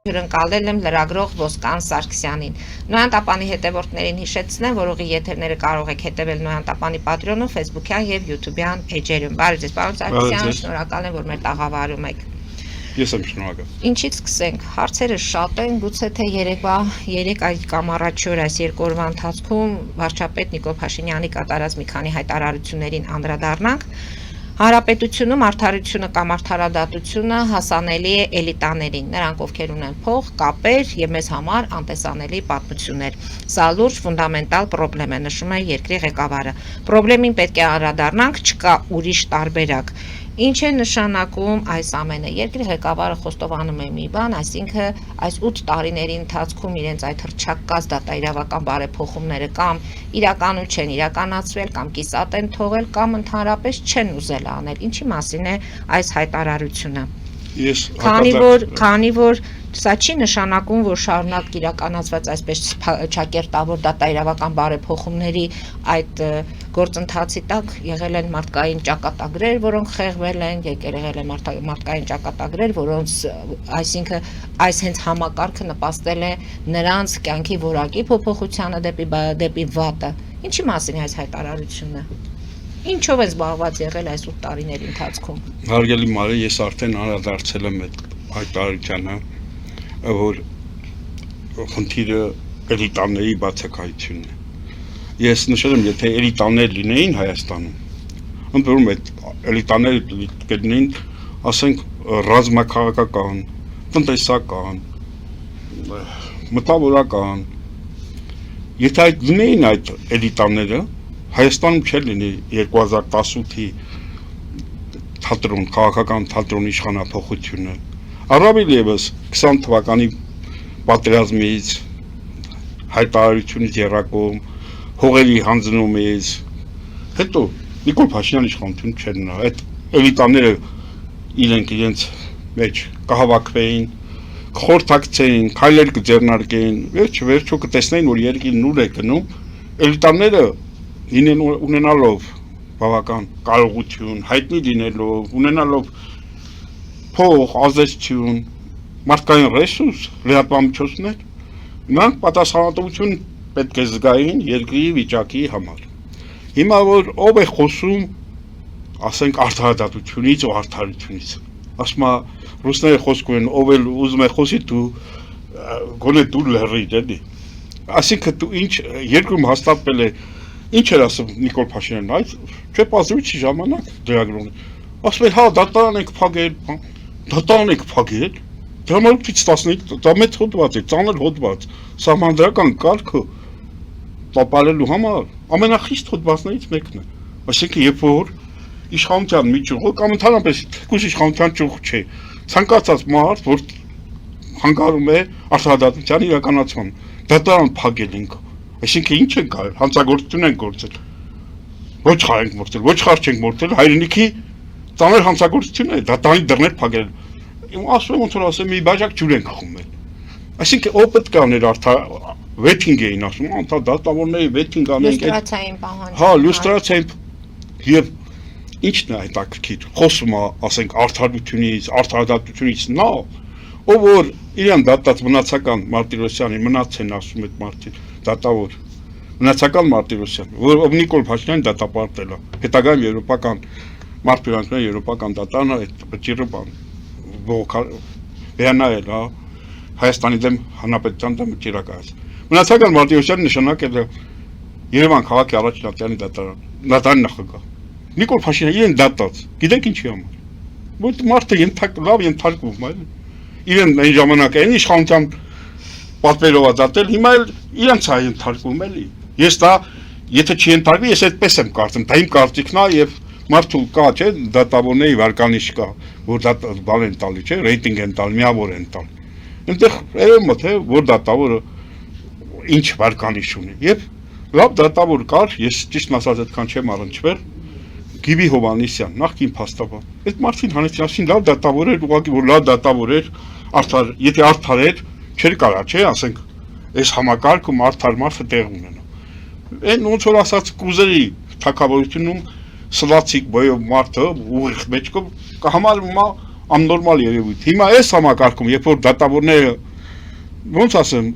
Հյուրընկալել եմ լրագրող Ոսկան Սարգսյանին։ Նոյան Տապանի հետևորդներին հիշեցնեմ, որ ուղի եթերները կարող եք հետևել Նոյան Տապանի Պատրեոնում, Facebook-յան եւ YouTube-յան էջերում։ Բարև ձեզ, պարոն Սարգսյան, շնորհակալ եմ, որ մեր տաղավարում եք։ Ես եմ շնորհակալ։ Ինչից սկսենք։ Հարցերը շատ են, գուցե թե երեք այլ կամ առաջօր այս երկու օրվա ընթացքում վարչապետ Նիկոլ Փաշինյանի կատարած մի քանի հայտարարություններին անդրադառնանք։ Հանրապետությունում արդարությունը կամ արդարադատությունը հասանելի է էլիտաներին, նրանք ովքեր ունեն փող, կապեր եւ մեզ համար անտեսանելի պատմություններ։ Սա լուրջ ֆունդամենտալ խնդրեմ է, նշում է երկրի ղեկավարը։ Խնդրին պետք է անդրադառնանք, չկա ուրիշ տարբերակ։ Ինչ է նշանակում այս ամենը։ Երկրի ղեկավարը խոստովանում է մի բան, այսինքն այս 8 տարիների ընթացքում իրենց այդ հռչակած դատաիրավական բարեփոխումները կամ իրականություն չեն իրականացրել, կամ կիսատ են թողել, կամ ընդհանրապես չեն ուզել անել։ Ինչի մասին է այս հայտարարությունը։ Քանի որ սա չի նշանակում, որ շարունակ իրականացված այսպես ճակերտավոր դատաիրավական բարեփոխումների այդ գործընթացի տակ եղել են մարդկային ճակատագրեր, որոնք խեղվել են, եղել են մարդկային ճակատագրեր, որոնց այսինքն այս հենց համակարգը նպաստել է նրանց կյանքի որակի փոփոխությանը դեպի վատը։ Ինչի մասին է այս հայտարարությունը։ Ինչով է զբաղված եղել այս 8 տարիների ընթացքում։ Հարգելի Մարի, ես արդեն անդրադարձել եմ այդ հայտարարությանը, որ խնդիրը էլիտաների բացակայությունն է։ Ես նշել եմ, եթե էլիտաներ լինեին Հայաստանում, ընդ որում այդ էլիտաները կլինեին, ասենք, ռազմաքաղաքական, տնտեսական, մտավորական։ Եթե այդ լինեին այդ էլիտաները, Հայաստանում չէր լինի 2018-ի թատրոն, քաղաքական թատրոն իշխանափոխությունը, առավել ևս 20 թվականի պատերազմից, հայտարարությունից եռակողմ, հողերի հանձնումից, հետո Նիկոլ Փաշինյանի իշխանություն չէր նա, այդ էլիտաները իրենց մեջ կհավաքվեին, կխորհրդակցեին, քայլեր կձեռնարկեին, վերջո կտեսնեին, որ երկիրն ուր է գնում, էլիտաները ունենալով բավական կարողություն, հայտնի լինելով, ունենալով փող, ազդեցություն, մարդկային ռեսուրս, լրատվամիջոցներ, նրանք պատասխանատվություն պետք է զգային երկրի վիճակի համար։ Հիմա որ ով է խոսում, ասենք, արդարադատությունից ու արդարությունից, ասում է ռուսները խոսք ունեն, ով էլ ուզում է խոսի, դու գոնե դու լռիր, էլի։ Այսինքն դու ինչ երկրում հաստատվել է. Ինչ էր ասում Նիկոլ Փաշինյանն, այդ չէ պասվիչի ժամանակ դրագրողն ասում էր, հա, դատարան եք փակել, դատարան եք փակել, դրամատուրգից 15, դա մեծ հոդված է, ծանր հոդված, սահմանադրական կարգը տապալելու համար ամենախիստ հոդվածներից մեկն է։ Այսինքն, երբ որ իշխանության մի ճյուղը կամ ընդհանրապես թեկուզ իշխանության ճյուղ չէ, ցանկացած մարդ, որ հանգարում է արդարադատության իրականացման, դատարան փակել ենք։ Այսինքն ինչ ենք արել, հանցագործություն ենք գործել, ոչխար ենք մորթել, ոչխար չենք մորթել, հայրենիքի ծանր հանցագործություն է, դատարանի դռներ փակել, ասում եմ ոնց որ ասեմ, մի բաժակ ջուր ենք խմել, այսինքն ով պետք է աներ վեթինգ էին ասում, դատավորների վեթինգ անենք, հա, լյուստրացիային, եւ ինչն է հետաքրքիր, խոսում է, ասենք, արդարությունից, արդարադատությունից, նա, ով որ իրան դատած մնացական Մարտիրոսյանի մնացեն ասում այդ մարդին, դատավոր, մնացական Մարտիրոսյան, որ Նիկոլ Փաշինյանը դատապարտել է, հետագայում եվրոպական մարդպերանքների եվրոպական դատարանը այդ վճիռը վերանայել, հա, Հայաստանի դեմ հանրապետության դեմ վճիռակայած։ Մնացական Մարտիրոսյանը նշանակել է Երևան քաղաքի առաջին ատյանի դատարանի նախագահ։ Նիկոլ Փաշինյանը իրեն դատած, գիտեք ինչի համար։ Որ մարդը լավ ենթարկվում է, իրեն այն ժամանակ այն իշխանության պատվերով է դատել, հիմա էլ իրենց է ենթարկվում էլի։ Ես դա, եթե չի ենթարկվի, ես այդպես եմ կարծում, դա իմ կարծիքն է եւ մարդու կա, չէ, դատավորների վարկանիշ կա, որ դա բան են տալի, չէ, ռեյտինգ են տալի, միավոր են տալի։ Այնտեղ երևում է, թե որ դատավորը ինչ վարկանիշ ունի։ Եվ լավ դատավոր կար, ես ճիշտն ասած այդքան չեմ առնչվել, Գիվի Հովհաննիսյան, նախկին փաստաբան։ Այդ մարդին հանեցին լավ դատավոր էր, ուղղակի որ լավ դատավոր էր, արդար, եթե արդար էր, չէր կարա, չէ, ասենք, այս համակարգում արդար մարդը տեղ ունենա։ Այն ոնց որ ասած կուզերի թագավորությունում սլացիկ բոյով մարդը ուղիղ մեջքով կհամարվում է աննորմալ երևույթ։ Հիմա այս համակարգում, երբ որ դատավորները ոնց ասեմ,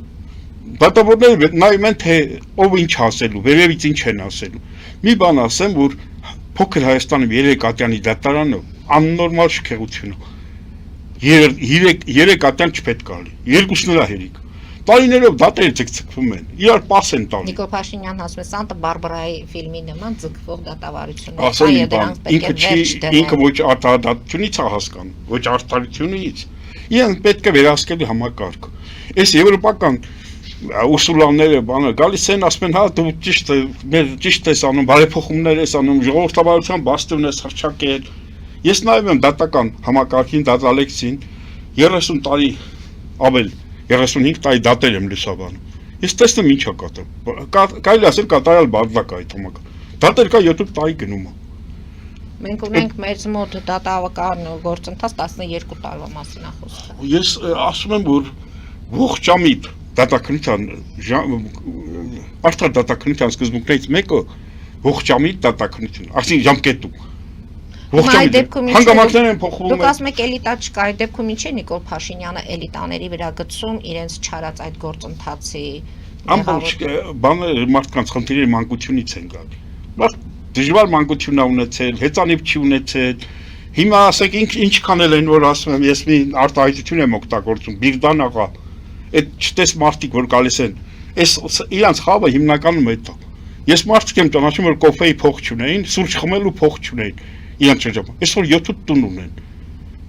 դատավորները նայում են, թե ով ինչ ասելու, վերևից ինչ են ասելու։ Մի բան ասեմ, որ փոքր Հայաստանում Երեկատյանի դատարանը աննորմալ շքեղություն է։ Երեկատյան չպետք է լինի, երկուսն էլ հերիք։ Տարիներով դատերը ձգձգվում են, իրար պաս են տալի։ Նիկոլ Փաշինյանն ասում է Սանտա Բարբարայի ֆիլմի նման ձգվող դատավարություններ, ասել այո, դրանց պետք է վերջ դնել։ ինքը ոչ արտադատությունից է հասկանում, ոչ արդարությունից։ Իրեն պետք է վերահսկել համակարգը։ Այս եվրոպական ուսուլանները բանը գալիս են, ասում են, հա դու ճիշտ ես անում, բարեփոխումներ ես անում, ժողովրդավարության բաստիոն ես հռչակել։ Ես նայում եմ դատական համակարգին, դատալեքսին 30 տարի ավել 35 տարի դատեր եմ լուսաբանում։ Ես տեսնում ինչ է կատարում։ Կարելի ասել կատարյալ բարձրակ է այդ համակարգը։ Դատեր կա 7 տարի գնում է։ Մենք ունենք մեր մոտ դատավական գործընթաց 12 տարվա մասին է խոսքը։ Ես ասում եմ, որ ողջամիտ դատաքննության արդար դատաքննության սկզբունքներից մեկը ողջամիտ դատաքննություն, այսինքն ժամկետում։ Հանգամանքներ են փոխվում։ Դուք ասում եք էլիտա չկա, այդ դեպքում ինչ է Նիկոլ Փաշինյանը էլիտաների վրա գցում իրենց չարած այդ գործընթացի ամբողջ բանը մարդկանց խնդիրների մանկությունից են գալի։ Մարդ դժվար մանկություն է ունեցել, հեծանիվ չի ունեցել։ Հիմա ասեք ինչքան էլ են որ ասում եմ, ես մի արտահայտություն եմ օգտագործում, Բիրդան աղա, այդ չտես մարդիկ որ գալիս են, այս իրանց խավը հիմնականում այդ է։ Ես մարդիկ եմ ճանաչում որ կոֆեի փող չունեին, սուրճ խմելու փող չունեին։ Իրանց շրջանում։ Այսօր 7 տուն ունեն։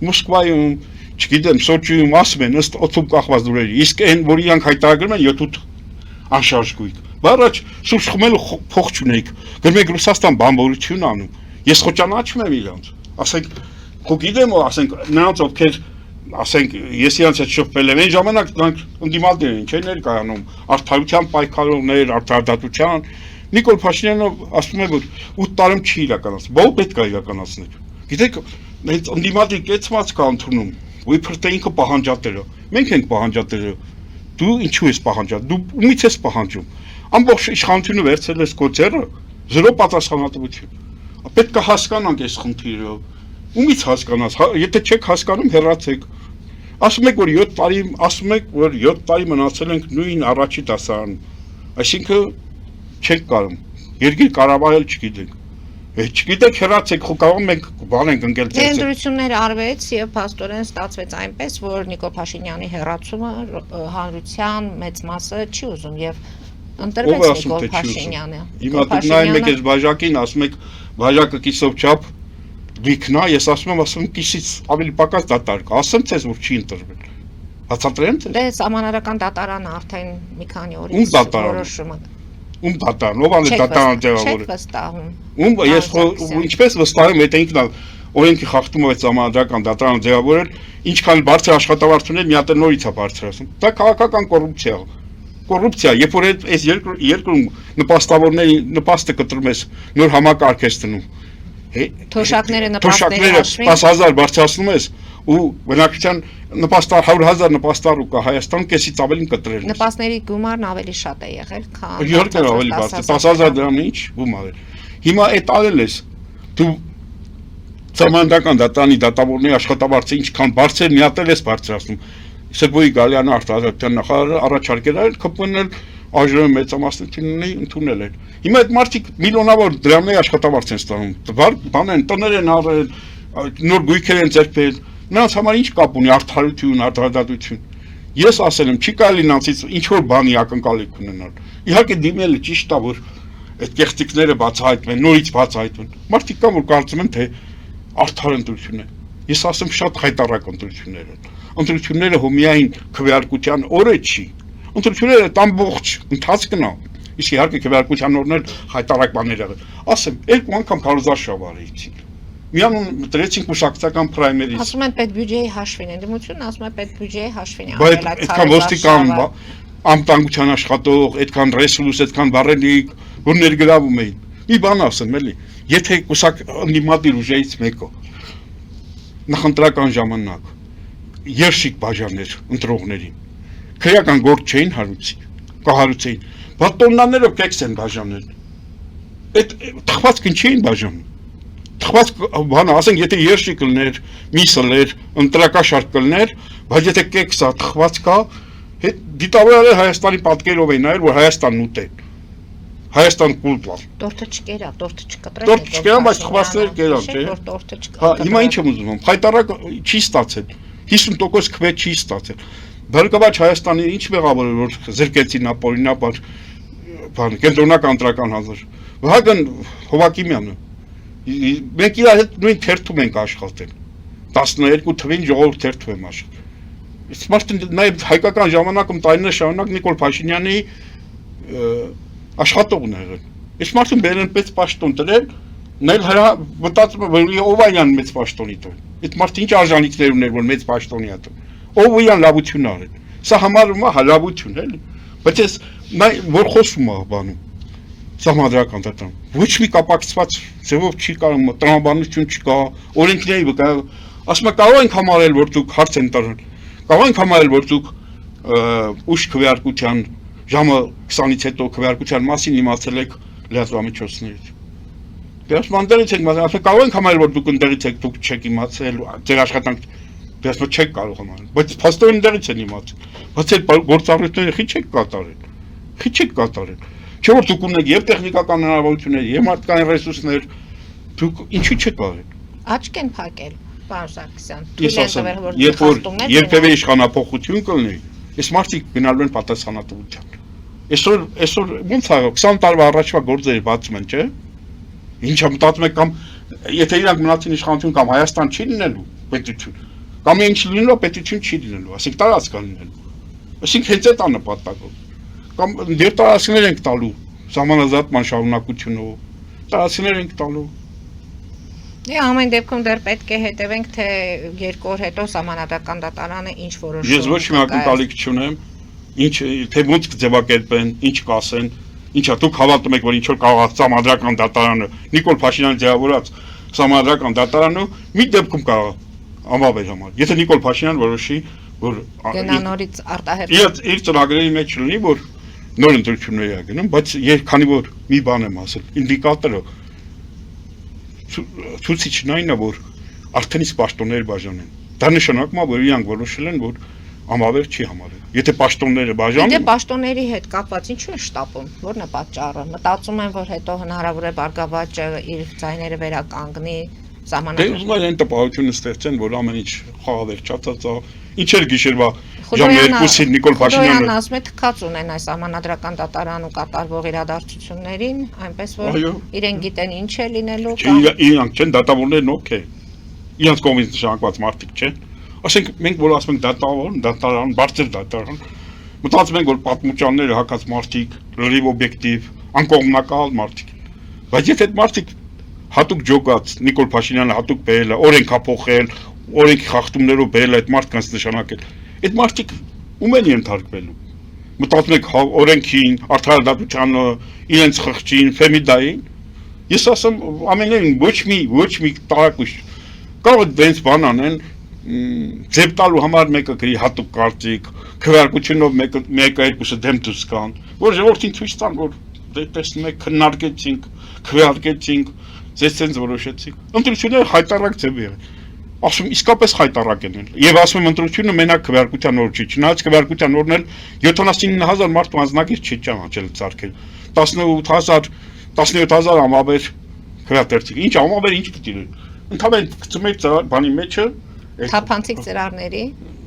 Մոսկվայում, չգիտեմ, Սոչիում ասում են ըստ օդում կախված դուրերի։ Իսկ այն, որ իրանք հայտարարում են 7 անշարժ գույք։ Բայց սուրճ խմելու փող չունեիք։ Գնում եք Ռուսաստան բամբորություն անում։ Ես խոճանաչում եմ իրանց։ Ասենք, քո գիտեմ, ասենք, նրանց ովքեր ասենք, ես իրանց հետ շփվել եմ, այն ժամանակ նրանք ընդդիմադիր են, չէ՞ ներկայանում, արդարության պայքարողներ, արդարադատության Նիկոլ Փաշինյանը ասում է, որ 8 տարում չի իրականացնել, բա պետք է իրականացնել։ Գիտեք, այդ ընդդիմադիր կեցված կա ընդունում, իբր թե ինքը պահանջատերը, մենք ենք պահանջատերը, դու ինչու ես պահանջատ, դու ումից ես պահանջում, ամբողջ իշխանությունը վերցրել ես քո ձեռը, զրո պատասխանատվություն։ Պետք է հասկանանք այս խնդիրը, ումից հասկանաս, եթե չեք հասկանում, հեռացեք։ Ասում եք, որ 7 տարի, ասում եք, որ 7 տարի մնացել ենք նույն առաջի դասարանում, այսինքն չենք կարում, երկիր կառավարել չգիտենք, չգիտեք հեռացեք, կարող մենք բան ենք ընկել ձեր։ Ընտրությունները արվեց եւ փաստորեն ստացվեց այնպես, որ Նիկոլ Փաշինյանի հեռացումը հանրության մեծ մասը չի ուզում եւ ընտրվեց Նիկոլ Փաշինյանը։ Հիմա դուք նայում եք այս բաժակին, ասում եք բաժակը կիսով չափ լիքնա, ես ասում եմ կիսից ավելի պակաս դատար կա, ասեմ ցեզ որ չի ընտրվել։ Հացատրեմ ցեզ։ Դե սահմանադրական դատարանը արդեն մի քանի օրից որոշումը Ում դատարան, ով ան է դատարան ձևավորել։ Չեք վստահում։ Ում ես ինչպես վստահեմ, եթե ինքն օրենքի խախտումով է սահմանադրական դատարան ձևավորել, ինչքան բարձր աշխատավարձություններ մի հատ նորից է բարձրացնում։ Դա քաղաքական կոռուպցիա է։ Կոռուպցիա, երբ որ այս երկրում նպաստավորների նպաստը կտրում ես, նոր համակարգ ես դնում։ Թոշակները նպաստների 10,000 բարձրացնում ես ու բնակչության նպաստար 100,000 նպաստար ու կա Հայաստան կեսից ավելին կտրել ես։ Նպաստների գումարն ավելի շատ է եղել, քան Իհարկե ավելի բարձր, 10,000 դրամի ինչ գումար է։ Հիմա այդ արել ես։ Դու սահմանադրական դատարանի դատավորների աշխատավարձը ինչքան բարձր միատել ես բարձրացնում։ Սերբոյի Գալյանը արտադրության նախարարը առաջարկել էր ԿՊՆ-ն այժմ մեծամասնությունների ընդունել են։ Հիմա այդ մարդիկ միլիոնավոր դրամների աշխատավարձ են ստանում։ Բան են, տներ են արել, նոր գույքեր են ձեռք բերել։ Նրանց համար ինչ կապ ունի արդարություն, արդարադատություն։ Ես ասել եմ, չի կարելի նրանցից ինչ որ բանի ակնկալիք ունենալ։ Իհարկե դիմելը ճիշտ է, որ այդ կեղծիքները բացահայտվեն, նորից բացահայտվեն։ Մարդիկ կան, որ կարծում են, թե արդար ընտրություն է։ Ես ասեմ, շատ խայտառակ ընտրություններ են։ Ընտրությունները հո միայն քվեարկության օրը չի։ Ընտրությունները ամբողջ ընթացքն է։ Իսկ իհարկե քվեարկության օրն էլ խայտառակ բաներ եղել։ Ասեմ, երկու անգամ քարոզարշավ արեցին։ Միանում դրեցինք մշակութական պրայմերից։ Ասում են պետբյուջեի հաշվին, ընդդիմությունն ասում է պետբյուջեի հաշվին է արել այդ այդքան ոստիկան, անվտանգության աշխատող, այդքան ռեսուրս, այդքան բարելիք, որ ներգրավում էին։ Մի բան ասեմ, էլի, եթե կուսակ ընդդիմադիր ուժերից մեկը նախընտրական ժամանակ երշիկ բաժաներ ընտրողներին, քրեական գործ չէին հարուցի, կահարուցեին, բատոննաներով կեքս են բաժանել, այդ թխվածքն չէին բաժանում, թխված բանը, ասենք, եթե երշիկ կլներ, միսը լեր, ընտրակաշարք կլներ, բայց եթե կեքսա թխված կա, Դիտավորել Հայաստանի պատկերով էին նայել, որ Հայաստանն ուտեն։ Հայաստան կուլտլա։ Տորթը չկերա, տորթը չկտրել։ Տորթ չկերան, բայց խմածներ կերան, չէ՞։ Տորթը չկտրել։ Հա, հիմա ինչ եմ ուզում, հայտարարակ չի ստացել։ 50% քվե չի ստացել։ Բարգավաճ Հայաստանի ինչ մեղավոր որ զրկեցին ապօրինաբար բան կենտրոնական ընտրական հանձնաժ։ Վահագն Հովակիմյանը մենք իր հետ նույն թերթում ենք աշխատել 12 թվին ժողովուրդ թերթում եմ աշխատել իսկ մարդը նաև հայկական ժամանակում տարիներ շարունակ Նիկոլ Փաշինյանի աշխատողն է եղել իսկ մարդուն բերեն պես պաշտոն տրել նել հրա մտածում է ով այն մեծ պաշտոնի տոն այդ մարդը ինչ արժանինքներ ուներ որ մեծ պաշտոնի ա տոն ով իրան լավություն արել սա համարվում է լավություն էլի բայց ես որ խոսում է բանում Սահմանադրական դատարան ոչ մի կապակցված ձևով չի կարող տրամաբանություն չկա օրենքների վրա ասում կարող ենք համարել որ դուք հարց են տալու կարող ենք համարել որ դուք ուշ քվեարկության ժամը 20-ից հետո քվեարկության մասին իմացել եք լրատվամիջոցներից դերասմանդերից եք ասում կարող ենք համարել որ դուք ընդերից եք դուք չեք իմացել ձեր աշխատանք դերասմա չեք կարող համարել բայց փաստորեն դերից են իմացել բայց այդ գործառույթները խի չեք կատարել Չէ՞ որ դուք ունեք եւ տեխնիկական հնարավորություններ, եւ մարդկային ռեսուրսներ, դուք ինչու չեք արել։ Աչք են փակել, պարոն Սարգսյան։ Ես ասեմ, երբևէ իշխանապողություն կլինի, այս մարդիկ գնալու են պատասխանատվության։ Այսօր ոնց է 20 տարվա առաջվա գործերը բացում են, չէ՞։ Ինչա մտածում եք կամ եթե իրանք մնացին իշխանություն կամ Հայաստան չի լինելու պետություն, կամ ինչ լինելու պետություն չի լինելու, ասենք տարածք կա լինելու։ Այսինքն հենց այդ է նպատակը։ Կամ դեր տարածքներ ենք տալու սահմանազատման շարունակությունով տարածքներ ենք տալու Դե ամեն դեպքում դեռ պետք է հետևենք թե 2 օր հետո սահմանադրական դատարանը ինչ որոշում Ես ոչ մի ակնկալիք չունեմ ինչ թե ոնց կձևակերպեն ինչ կասեն ինչա դուք հավատում եք որ ինչ որ կարող է սահմանադրական դատարանը Նիկոլ Փաշինյանի ձևավորած սահմանադրական դատարանը մի դեպքում կարող ամավեր համար եթե Նիկոլ Փաշինյանը որոշի որ գնանորից արտահերտ իր ծրագրերի մեջ լինի որ նոր ընտրությունների է գնում, բայց քանի որ մի բան եմ ասել, ինդիկատորը ցուցիչն այն է, որ արդեն իսկ պաշտոնները բաժանեն։ Դա նշանակում է, որ իրանք որոշել են, որ ամավեր չի համարել։ Եթե պաշտոնները բաժանեն, Դե պաշտոնների հետ կապված ինչու է շտապում, որն է պատճառը։ Մտածում են, որ հետո հնարավոր է Բարգավաճը իր ձայները վերականգնի Դե ուզում են այն տպավորությունը ստեղծեն, որ ամեն ինչ խաղավերջացած է։ Ինչ էր գիշերվա ժամը 2-ին Նիկոլ Փաշինյանը Խոդոյանն ասում է թքած ունեն այս սահմանադրական դատարանում կատարվող իրադարձություններին, այնպես որ իրենք գիտեն ինչ է լինելու Իրանք չեն դատավորներն օքեյ։ Իրանք կողմից նշանակված մարդիկ չեն։ Ասենք մենք որ ասում ենք դատարան, բարձր դատարան, մտածում ենք որ պատմուճանները հակած մարդիկ, լրիվ օբյեկտիվ, անկողմնակալ մարդիկ։ Բայց եթե այդ մարդիկ հատուկ ջոգած Նիկոլ Փաշինյանը հատուկ բերել է, օրենքա փոխել, օրենքի խախտումներով բերել է այդ մարդկանց նշանակել։ Այդ մարդիկ ում են ենթարկվելու։ Մտածում եք օրենքին, արդարադատությանը, իրենց խղճին, ֆեմիդային։ Ես ասեմ ամենայն ոչ մի տարակույս կարող է դենց բան անեն, ձև տալու համար մեկը գրի հատուկ կարծիք, քվեարկությունով մեկը երկուսը դեմ դուրս կան, որ ժողովրդին ցույց տան, որ տեսնում եք քննարկեցինք, քվեարկեցինք Ձեզ ցենց որոշեցիք։ Ընտրությունները հայտարարակ ձև եղել։ Ասում իսկապես հայտարարակ են ել։ Եվ ասում եմ ընտրությունը մենակ քվեարկության օր չի, չնայած քվեարկության օրն էլ 79000 մարդ անձնակից չի ճանաչել ցարկել։ 17000 ամավեր քվեատերցիկ։ Ինչ ամավեր ինչ պիտի լինի։ Ընդհանրապես գցում եք բանի մեջը Թափանցիկ ծրարների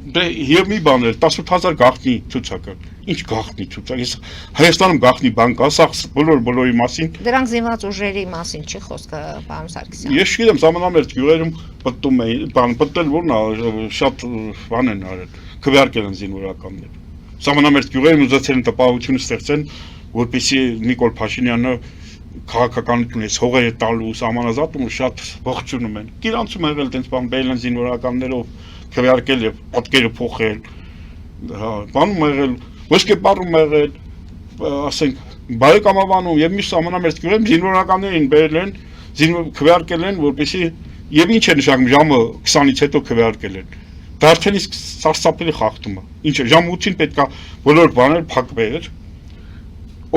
Դե եւ մի բան էլ 18000 գաղտնի ցուցակը։ Ինչ գաղտնի ցուցակ։ Ես Հայաստանում գաղտնի բան կա, սա բոլորի մասին։ Դրանք զինված ուժերի մասին չի խոսքը, պարոն Սարգսյան։ Ես չգիտեմ, ժամանամերձ գյուղերում պատտում էին, բան պատտել որն է, շատ բան են արել, քվեարկել են զինվորականներ։ Ժամանամերձ գյուղերում ուզեցել են տպավորություն ստեղծեն, որպեսզի Նիկոլ Փաշինյանը քաղաքականություն էս հողերը տալու սահմանազատումը շատ ողջունում են։ Իրանցում եղել տենց բան բերել են զինվորականներով քվեարկել եւ պատկերը փոխել։ Հա, բանում եղել, ոսկեպարում եղել, ասենք, բարեկամաբանում եւ միշտ սահմանամերձ գյուղերում զինվորականներին բերել են, քվեարկել են, որպեսզի եւ ինչ է նշանակում ժամը 20-ից հետո քվեարկել են։ Դա արդեն իսկ սարսափելի խախտում է։ Ինչ է, ժամը 8-ին պետքա բոլոր բաները փակվեր։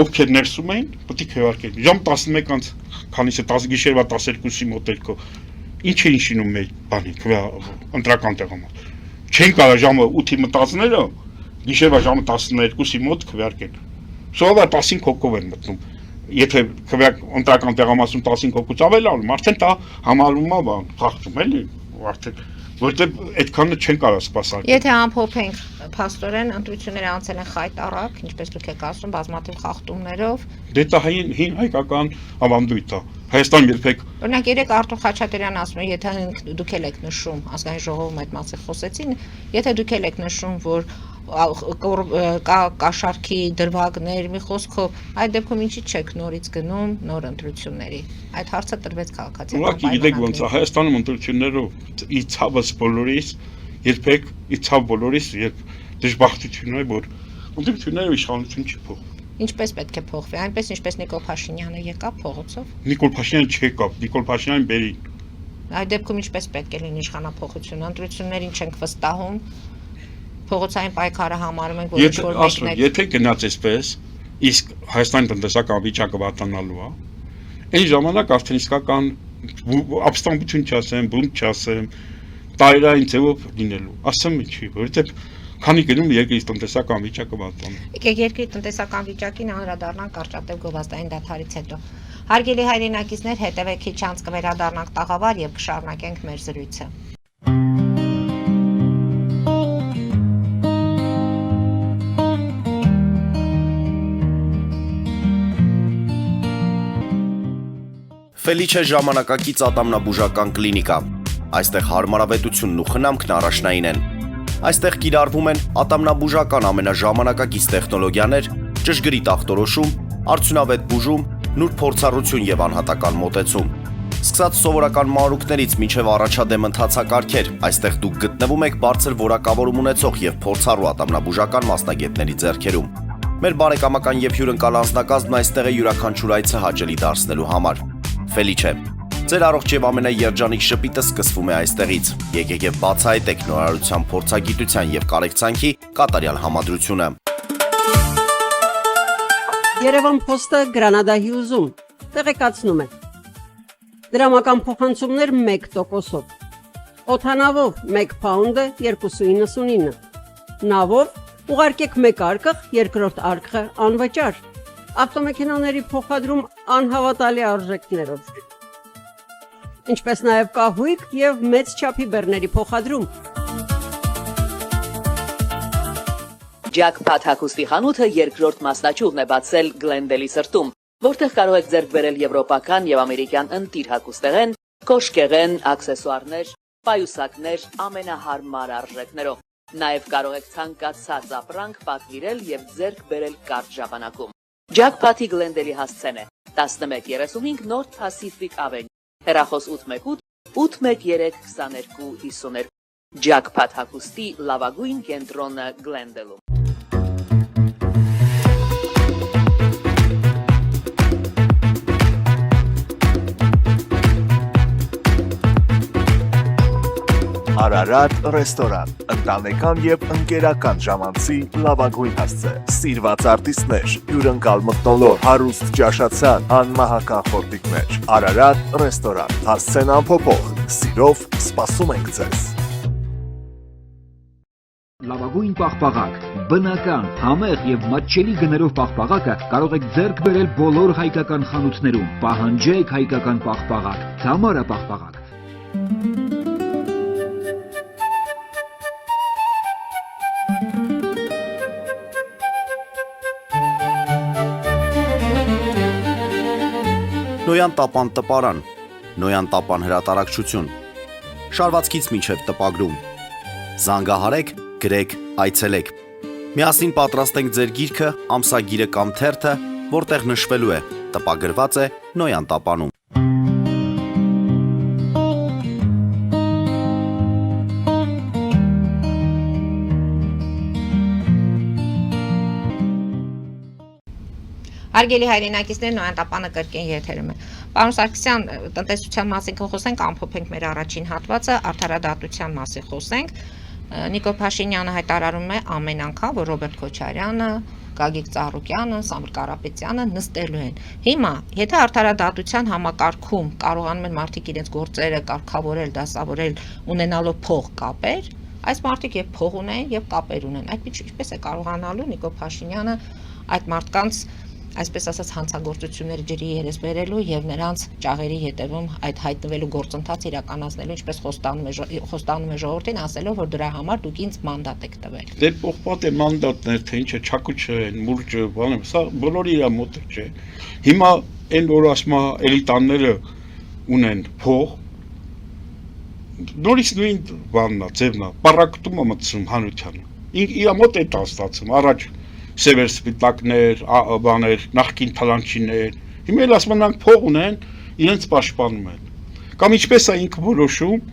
Ովքեր ներսում էին, պետք է քվեարկեն։ Ժամ 11-ից քանիսը 10 գիշերվա 12-ի մոտերքով ինչ էին շինում մեր բանի ընտրական տեղում։ Չեն կարող ժամը 8-ի մտածները Գիշերվա ժամը 12-ի մոտ քվեարկել։ Սովորաբար 15 հոգով են մտնում։ Եթե ընտրական տեղամասում 15 հոգուց ավել անում, արդեն դա համարվում է բան, խախտում էլի, արդեն որտեղ այդքանը չեն կարող սպասարկել։ Եթե ամփոփենք, փաստորեն ընտրությունները անցել են խայտառակ, ինչպես դուք եք ասում, բազմաթիվ խախտումներով։ Դե դա հին հայկական ավանդույթ է։ Հայաստան երբեք Օրինակ երեք Արտուր Խաչատրյանն ասում է, եթե դուք եք նշում, ազգային ժողովում այդ մասը խոսեցին, եթե դուք եք նշում, որ կաշառքի դրվագներ, մի խոսքով, այդ դեպքում ինչի՞ չեք նորից գնում նոր ընտրությունների։ Այդ հարցը տրվեց քաղաքացիական ուղղակի գիտեք ոնց է Հայաստանում ընտրություններով ի ցավս բոլորիս, երբեք ի ցավ բոլորիս, երբ դժբախտություն է, որ ընտրությունները իշխանություն չի փոխում։ Ինչպես պետք է փոխվի, այնպես ինչպես Նիկոլ Փաշինյանը եկավ փողոցով։ Նիկոլ Փաշինյանը չեկավ, Նիկոլ Փաշինյանին բերին։ Այդ դեպքում ինչպես պետք է լինի իշխանափոխություն, ընտրություններին չենք վստահում, փողոցային պայքարը համարում ենք, որ ինչ-որ մեկն է։ Եթե գնաց այսպես, իսկ Հայաստանի տնտեսական վիճակը վատանալու է, այն ժամանակ արդեն իսկական ապստամբություն չասեմ, բունտ չասեմ, տարերային ձևով լինելու։ Ասեմ ինչի, որովհետև քանի գնում երկրի տնտեսական վիճակը վատանում։ Եկեք երկրի տնտեսական վիճակին անդրադառնանք կարճատև գովազդային դադարից հետո։ Հարգելի հայրենակիցներ, հետևեք քիչ անց կվերադառնանք տաղավար եւ կշարունակենք մեր զրույցը։ Ֆելիչե ժամանակակից ատամնաբուժական կլինիկա։ Այստեղ հարմարավետությունն ու խնամքն առաջնային են։ Այստեղ կիրառվում են ատամնաբուժական ամենաժամանակակից տեխնոլոգիաներ, ճշգրիտ ախտորոշում, արդյունավետ բուժում, նուրբ փորձառություն եւ անհատական մոտեցում։ Սկսած սովորական մանրուքներից մինչև առաջադեմ ընթացակարգեր, այստեղ դուք գտնվում եք բարձր որակավորում ունեցող եւ փորձառու ատամնաբուժական մասնագետների ձեռքերում։ Մեր բարեկամական եւ հյուրընկալ անձնակազմն այստեղ է յուրաքանչյուր այցը հաճելի դարձնելու համար։ Ֆելիչե, ձեր առողջ եւ ամենաերջանիկ շպիտը սկսվում է այստեղից։ Եկեք եւ բացահայտեք նորարարության, փորձագիտության եւ կարեկցանքի կատարյալ համադրությունը։ Երևան Փոստը Գրանադայի ուզում տեղեկացնում է։ Դրամական փոխանցումներ 1%-ով։ Օդանավով 1 փաունդը 2.99։ Նավով ուղարկեք 1 արկղ, երկրորդ արկղը անվճար։ Ավտոմեքենաների փոխադրում անհավատալի արժեքներով։ Ինչպես նաև կահույք եւ մեծ չափի բեռների փոխադրում։ Ջաքփաթ հագուստի խանութը երկրորդ մասնաճյուղն է բացել Գլենդելի սրտում, որտեղ կարող եք ձեռք բերել եվրոպական եւ ամերիկյան ընտիր հագուստեղեն, կոշկեղեն, աքսեսուարներ, պայուսակներ ամենահարմար արժեքներով։ Նաև կարող եք ցանկացած ապրանք պատվիրել եւ ձեռք բերել կարճ ժամանակում։ Ջաքփաթի Գլենդելի հասցեն է 1135 North Pacific Avenue, հեռախոս 818 813 2252։ Ջաքփաթ հագուստի լավագույն կենտրոնը Գլենդելում։ Արարատ ռեստորան, ընտանեկան եւ ընկերական ժամանցի լավագույն հասցե, սիրված արտիստներ, հյուրընկալ մթնոլորտ, հարուստ ճաշացան, անմահական խորտիկներ։ Արարատ ռեստորան, հասցեն ամփոփող, սիրով սպասում ենք ձեզ։ Լավագույն պաղպաղակ, բնական, համեղ եւ մատչելի գներով պաղպաղակը կարող եք ձեռք բերել բոլոր հայկական խանութներում։ Պահանջեք հայկական պաղպաղակ, Թամարա պաղպաղակ։ Նոյան տապան տպարան, Նոյան տապան հրատարակչություն, շարվածքից մինչև տպագրում, զանգահարեք, գրեք, այցելեք, միասին պատրաստենք ձեր գիրքը, ամսագիրը կամ թերթը, որտեղ նշվելու է, տպագրված է Նոյան տապանում։ Հարգելի հայրենակիցներ, Նոյան տապանը կրկին եթերում է։ Պարոն Սարգսյան, տնտեսության մասին կխոսենք, ամփոփենք մեր առաջին հատվածը, արդարադատության մասին խոսենք։ Նիկոլ Փաշինյանը հայտարարում է ամեն անգամ, որ Ռոբերտ Քոչարյանը, Գագիկ Ծառուկյանը, Սամվել Կարապետյանը նստելու են։ Հիմա, եթե արդարադատության համակարգում կարողանում են մարդիկ իրենց գործերը կարգավորել, դասավորել, ունենալով փող կապեր, Այս մարդիկ եւ փող ունեն եւ կապեր ունեն։ Ինչպես է կարողանալու Նիկոլ Փաշինյանը այդ մարդկանց, այսպես ասած, հանցագործությունների ջրի երես բերելու եւ նրանց ճաղերի հետևում այդ հայտնվելու գործընթաց իրականացնելու, ինչպես խոստանում է ժողովրդին, ասելով, որ դրա համար դուք ինձ մանդատ եք տվել։ Դե փոխված է մանդատներ, թե ինչ է, չակուչը, մուրճը, բանը, սա բոլորի իր մոտ չէ։ Հիմա այն որ ասում է էլիտաները ունեն փող, նորից նույն բանն է, ձևն է, պարակտում է մտցում հանրությանը։ Իր մոտ է ստացվում, առաջ սևեր սպիտակներ, բաներ, նախկին թալանչիներ, հիմա էլ ասում են նրանք փող ունեն, իրենց պաշտպանում են։ Կամ ինչպես է ինքը որոշում,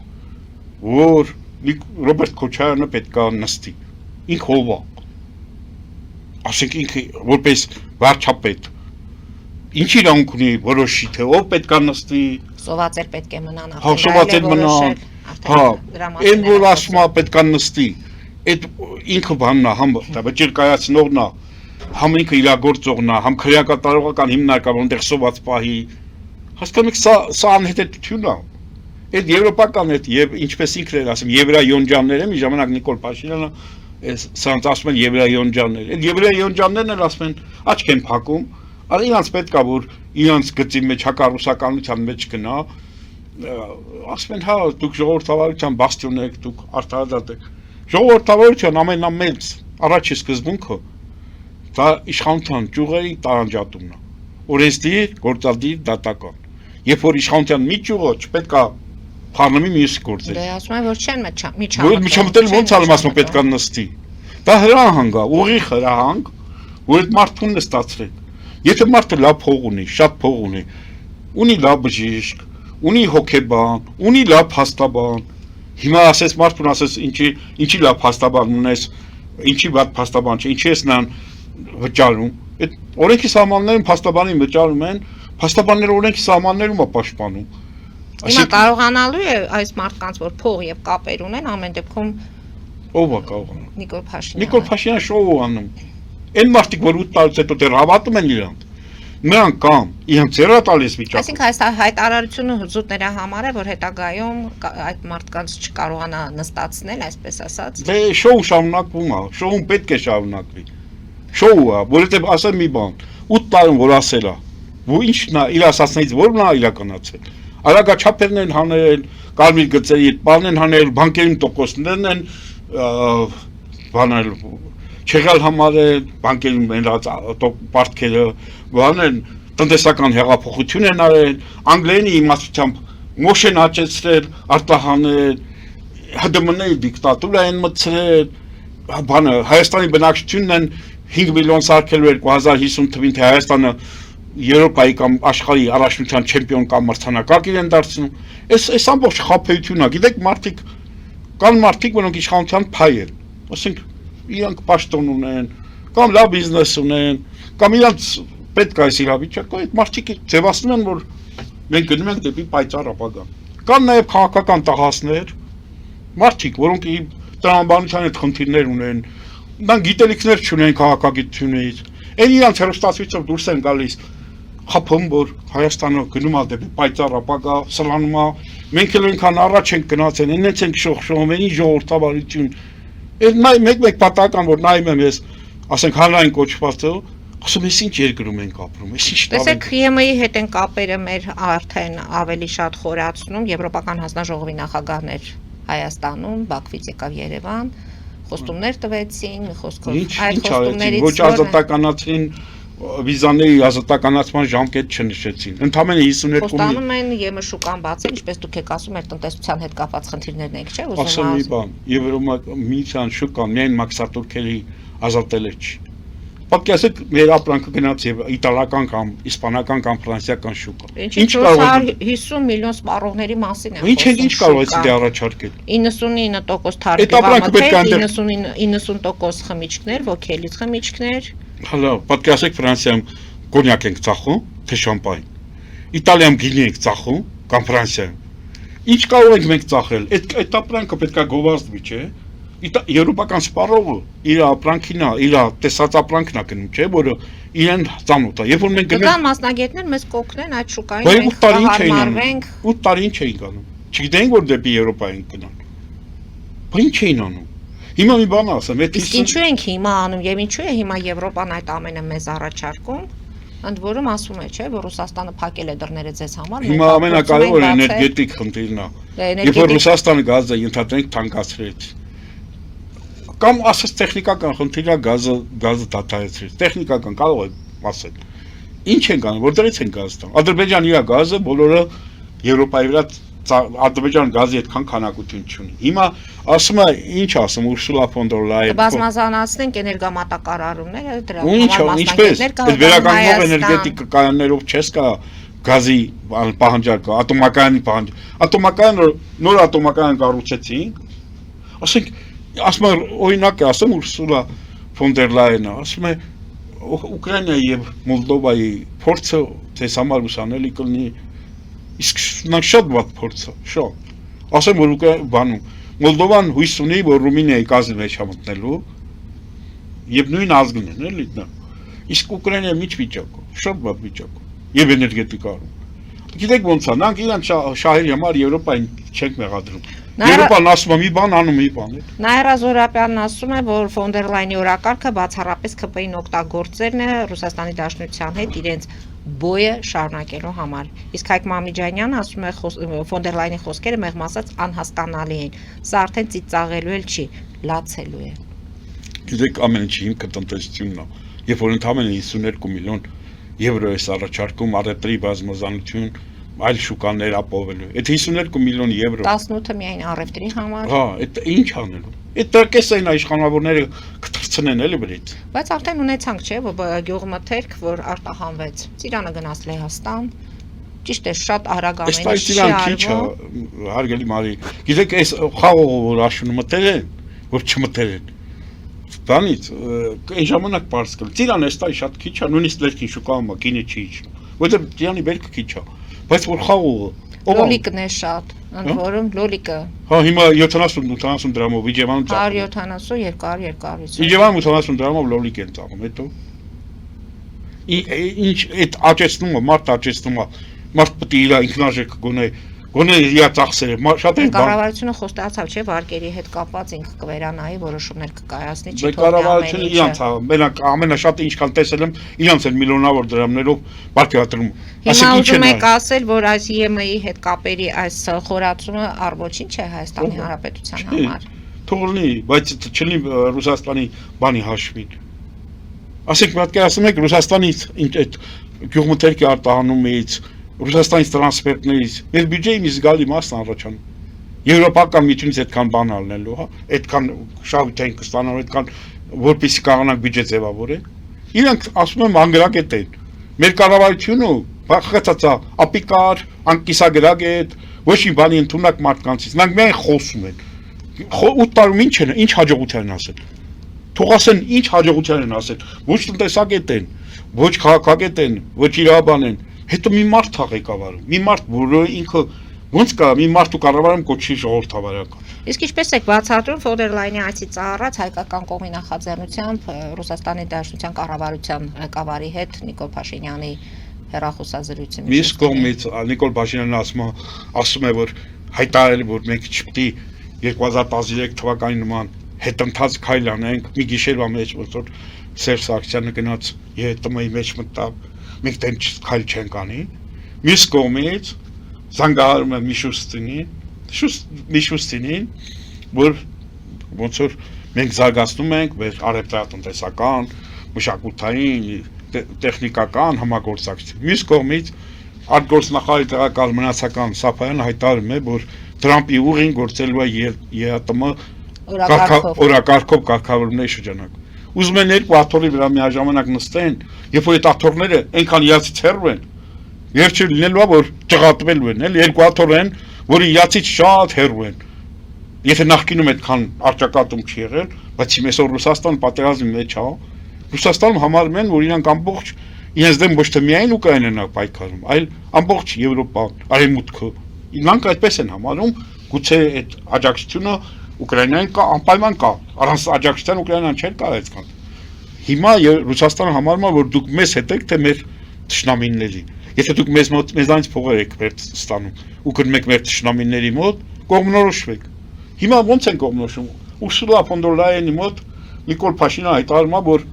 որ Ռոբերտ Քոչարյանը պետք է նստի, ինքը ով է, ասենք ինքը որպես վարչապետ, ինչ իրանք ունի որոշի, թե ով պետք է նստի, Սոված էլ պետք է մնան, սոված էլ մնան, այն որ ասում է պետք է նստի, այդ ինքը բանն է, համ վճիռ կայացնողն է, համ ինքը իրագործողն է, համ քրեակատարողական հիմնարկը, որտեղ սոված պահի, հասկանում եք, սա անհետեթություն է, այդ եվրոպական այդ եւ ինչպես ինքն էր ասում, եվրայոնջանները, մի ժամանակ Նիկոլ Փաշինյանը սրանց ասում են եվրայոնջաններ, այդ եվրայոնջաններն էլ ասում են աչք են փակում, Արա իրանց պետք է որ իրանց գծի մեջ հակառուսականության մեջ գնա, ասում են հա դուք ժողովրդավարության բաստիոն եք, դուք արդարադատ եք։ Ժողովրդավարության ամենամեծ առաջի սկզբունքը դա իշխանության ճյուղերի տարանջատումն է։ Օրենսդիր, գործադիր, դատական։ Երբ որ իշխանության մի ճյուղը չպետք է փառնումի մյուս գործեր։ Դե ասում են որ չեն միջամտել ոնց ալում ասում պետք է նստի։ Դա հրահանգ է, ուղիղ հրահանգ, որ այդ մարդուն նստացրեք։ Եթե մարդը լավ փող ունի, շատ փող ունի լավ բժիշկ, ունի հոգեբան, ունի լավ փաստաբան, հիմա ասես մարդուն ասես ինչի լավ փաստաբան ունես, ինչի վատ փաստաբան չէ, ինչի ես նրան վճարում, այդ օրենքի սահմաններում փաստաբանին վճարում են, փաստաբանները օրենքի սահմաններում է պաշտպանում։ Հիմա կարողանալու է այս մարդկանց, որ փող եւ կապեր ունեն, ամեն դեպքում ով է կարողանա։ Նիկոլ Փաշինյանը շոու անում։ Այն մարդիկ, որ 8 տարուց հետո դեռ հավատում են իրանք, նրանք կամ իրենց ձեռը տալիս վիճակում։ Այսինքն այս հայտարարությունը հզուտ նրա համար է, որ հետագայում այդ մարդկանց չկարողանա նստացնել, այսպես ասած։ Դե շոու շարունակվում է, շոուն պետք է շարունակվի։ Շոու է, որովհետև ասեմ մի բան, 8 տարում որ ասել է, որ ինչն է իր ասածներից որն է իրականացել։ Արագաչափերն են հանել, կարմիր գծերի բանն են հանել, բանկերին տոկոսներն են բանել չեղյալ համարել, բանկերում մենած պարտքերը, բանեն, տնտեսական հեղափոխություն են արել, անգլերենի իմաստությամբ մոշ են աճեցրել, արտահանել, ՀԴՄ-ների դիկտատուրա են մտցրել, բանը, Հայաստանի բնակչությունն են 5 միլիոն սարքելու 2050 թվին, թե Հայաստանը Եվրոպայի կամ աշխարհի առաջնության չեմպիոն կամ մրցանակակ իրեն դարձնում, այս ամբողջ խաբեությունը, գիտեք, կան մարդիկ, որոնք իշխանության փայ են, ասենք իրանք պաշտոն ունեն, կամ լավ բիզնես ունեն, կամ իրանք պետք է այս իրավիճակը, այդ մարդիկ ձևացնում են, որ մենք գնում ենք դեպի պայծառ ապագա։ Կան նաև քաղաքական տաղասներ, մարդիկ, որոնք տրամաբանության հետ խնդիրներ ունեն, նրանք գիտելիքներ չունեն քաղաքագիտությունից, այն իրանք հեռուստացույցով դուրս են գալիս, խփում, որ Հայաստանը գնում է դեպի պայծառ ապագա, սլանում է, մենք էլ այնքան առաջ ենք գնացել, այնց ենք շողշողում, այնի ժողովրդավարություն մեկ պատահական, որ նայում եմ ես, ասենք հանրային կոչվածը, ասում ես ինչ երկրում ենք ապրում, ես ինչ տավ ենք։ Տեսեք, ԵՄ-ի հետ են կապերը մեր արդեն ավելի շատ խորացնում, Եվրոպական հանձնաժողովի նախագահներ Հայաստանում, Բաքվից եկավ Երևան, խոստումներ տվեցին, մի խոսքով այդ խոստումներից ոչ ազատականացրին վիզաների ազատականացման ժամկետ չնշեցին։ Ընդամենը 52 խոստանում են ԵՄ շուկան բացել, ինչպես դուք եք ասում, մեր տնտեսության հետ կապված խնդիրներն եք, չէ՞, ասում մի բան, Եվրոմիության շուկան միայն մաքսատուրքերի ազատել է չի։ Պատկերացրեք, մեր ապրանքը գնաց եւ իտալական կամ իսպանական կամ ֆրանսիական շուկա։ Ինչ կարող է 50 միլիոն սպառողների մասին է։ Ինչ կարող է դա առաջարկել։ 99% թարգմանել, 90% խմիչքներ, ոգելից խմիչքներ։ Հələ, պատկերացրեք Ֆրանսիայում կոնյակ ենք ծախում, թե շամպայն։ Իտալիայում գինի ենք ծախում, կամ Ֆրանսիայում։ Ինչ կարող ենք մենք ծախել։ Այդ ապրանքը պետք է գովազդվի, չէ՞։ Եվրոպական սպառողը իր ապրանքին է, իր տեսած ապրանքն է գնում, չէ՞, որը իրեն ծանոթ է։ Երբ որ մենք գնում Կան մասնագետներ մեզ կօգնեն այդ շուկային մենք հարմարվենք։ 8 տարի ինչ էին գնում։ Չգիտենք որ դեպի Եվրոպա են գնան։ Բա ինչ էին անում։ Հիմա մի բան ասեմ, այդ Իսկ ինչու ենք հիմա անում եւ ինչու է հիմա Եվրոպան այդ ամենը մեզ առաջարկում։ Ընդ որում ասում է, չէ, որ Ռուսաստանը փակել է դռները ձեզ համար։ Հիմա ամենակարևորը էներգետիկ խնդիրն է։ Երբ որ Ռուսաստանը գազը ընդհանրենք թանկացրեց։ Կամ ասած տեխնիկական խնդիրը գազը դադարեցրեց։ Տեխնիկական կարող է ասել։ Ինչ են անում, որտեղից են գազ տան։ Ադրբեջանի իր գազը բոլորը Եվրոպայի վրա Ադրբեջան գազի այդքան քանակություն չունի։ Հիմա ասում է, ինչ ասում Ուրսուլա ֆոն դեր Լայեն։ Բազմազանացնենք էներգամատակարարումները, դրա համար ինչպես այդ վերականգնող էներգետիկ կայաններով չես կա գազի պահանջարկը, ատոմակայանի պահանջ։ Ատոմակայանը նոր ատոմակայան կառուցեցին։ Ասենք, ասում է օրինակ է ասում Ուրսուլա ֆոն դեր Լայենը, ասում է Ուկրաինայի եւ Մոլդովայի փորձը դες համար ուսանելի կլինի իսկ նա շատ վատ փորձ է, շատ։ Ասեմ որ բանում Մոլդովան հույս ունի որ Ռումինիայի գազի մեջ մտնելու եւ նույն ազգն են էլի դա։ Իսկ Ուկրաինայի ինչ վիճակ է, շատ վատ վիճակ է եւ էներգետիկարում։ Գիտեք ոնց է, նրանք իրենց շահերի համար Եվրոպային չենք մեղադրում։ Եվրոպան ասում է մի բան անում մի բան։ Նաիրա Զորապյանն ասում է, որ ֆոն դեր Լայնի օրակարգը բացառապես ԿՊ-ին օգտագործելն է Ռուսաստանի Դաշնության հետ իրենց բոյը շարունակելու համար։ Իսկ Հայկ Մամիջանյանը ասում է ֆոն դեր Լայնի խոսքերը մեղմ ասած անհասկանալի են։ Սա արդեն ծիծաղելու էլ չի, լացելու է։ Գիտեք ամեն ինչի հիմքը տնտեսությունն է։ Երբ որ ընդամենը 52 միլիոն եվրո է առաջարկում առևտրի բազմազանություն այլ շուկաներ ապովելու։ Այդ 52 միլիոն եվրո 18-ը միայն առևտրի համար։ Հա, այդ ինչ անելու։ Այդ տրկես այն իշխանավորները կտրցնեն էլի վրից։ Բայց արդեն ունեցանք, չէ, որ գյուղմթերք, որ արտահանվեց։ Ծիրանը գնաց Լեհաստան։ Ճիշտ է, շատ արագ ամեն ինչ չի արվում։ Հարգելի Մարի, գիտեք, այս խաղողը որ աշունը մտել են, որ չմտել են։ Բանից այն ժամանակ բարձ կլ։ Ծիրանը էստայ շատ քիչ է, նույնիսկ լերքին շուկայում է, գինը չի իջնում։ Որտեղ ծիրանի բերքը քիչ է։ Բայց որ խաղողը լոլիկն է շատ, ընդ որում լոլիկը։ Հա հիմա 70-80 դրամով Իջևանում ծախում։ 170, 200, 250։ Իջևանում 80 դրամով լոլիկ են ծախում, հետո ինչ այդ աճեցնում է, մարդ աճեցնում է, մարդ պետք է իր ինքնարժեք գոնե իր ծախսերը, շատ են բան։ Կառավարությունը խոստացավ, չէ, վարկերի հետ կապված ինքը կվերանայի որոշումներ կկայացնի, չի թողնի։ Կառավարությունը իրանց է, մենակ ամենաշատը ինչքան տեսել եմ, իրանց են միլիոնավոր դրամներով վարկեատրում։ Հիմա ուզում եք ասել, որ այս ԵՄ-ի հետ կապերի այս խորացումը առողջին չէ Հայաստանի Հանրապետության համար։ Թողնի, բայց չլինի Ռուսաստանի բանի հաշվին։ Ասենք պատկերացնում եք Ռուսաստանից այդ գյուղմթերքի արտահանումից, Ռուսաստանից տրանսպերտներից, մեր բյուջեի մի զգալի մասն առաջանում։ Եվրոպական միջինից այդքան բան ալնելու, հա, այդքան շահույթ են կստանալու, այդքան որպեսզի կարողանանք բյուջե ձևավորել։ Իրանք ասում եմ անգրագետ են։ Մեր կառավարությունը բախեցած է ապիկար, անկիսագրագ է, ոչ մի բանի ընդունակ մարդկանցից։ Նրանք միայն խոսում են։ 8 տարում ինչ են, ինչ հաջողություն են ասել։ Թող ասեն ինչ հաջողություն են ասել։ Ոչ տնտեսագետ են, ոչ քաղաքագետ են, ոչ իրավաբան են։ Հետո մի մարդ է ղեկավարում։ Մի մարդ, որը ինքը ոնց կա, մի մարդ ու կառավարում կոչի ժողովրդավարական։ Իսկ ինչպես եք բացատրում ֆոն դեր Լայնի այցից առած հայկական կողմի նախաձեռնությամբ Ռուսաստանի Դաշնության կառավարության ղեկավարի հետ Նիկոլ Փաշինյանի հեռախոսազրույցը։ Մյուս կողմից Նիկոլ Փաշինյանը ասում է, որ հայտարարել որ մենք չպետք է 2013 թվականի նման հետընթաց քայլ անենք, մի գիշերվա մեջ որ Սերժ Սարգսյանը գնաց ԵՏՄ-ի մեջ մտավ, մենք դեն քայլ չենք անի։ Մյուս կողմից զանգահարում է Միշուստինին, որ ոնց որ մենք զարգացնում ենք մեր առևտրատնտեսական, մշակութային, տեխնիկական համագործակցություն։ Մյուս կողմից արտգործնախարարի տեղակալ մնացական Սաֆայանը հայտարարում է, որ Թրամփի ուղին գործելու է ԵԱՏՄ օրակարգով կարգավորումների շրջանակ։ Ուզում են երկու աթոռի վրա միաժամանակ նստեն, երբ որ այդ աթոռները այնքան իրացից հեռու են, վերջը լինելու է որ ճղատվելու են, էլի երկու աթոռ են, որի իրացից շատ հեռու են։ Եթե նախկինում այդքան արճակատում չի եղել, բայց հիմա Ռուսաստան պատերազմի մեջ է, Ռուսաստանում համարում են, որ իրանք ամբողջ իրենց դեմ ոչ թե միայն Ուկրաինան է պայքարում, այլ ամբողջ Եվրոպան, Արևմուտքը։ Իրանք այդպես են համարում, գուցե այդ աջակցությունը Ուկրաինային կա, անպայման կա, առանց աջակցության Ուկրաինան չէր կարող այդքան։ Հիմա Ռուսաստանը համարում է, որ դուք մեզ հետ եք, թե մեր թշնամիների։ Եթե դուք մեզանից փողեր եք ստանում ու գնում եք մեր թշնամիների մոտ, կողմնորոշվեք։ Հիմա ոնց են կողմնորոշում։ Ուրսուլա ֆոն դեր Լայենի մոտ Նիկոլ Փաշինյանը հայտարարում է, որ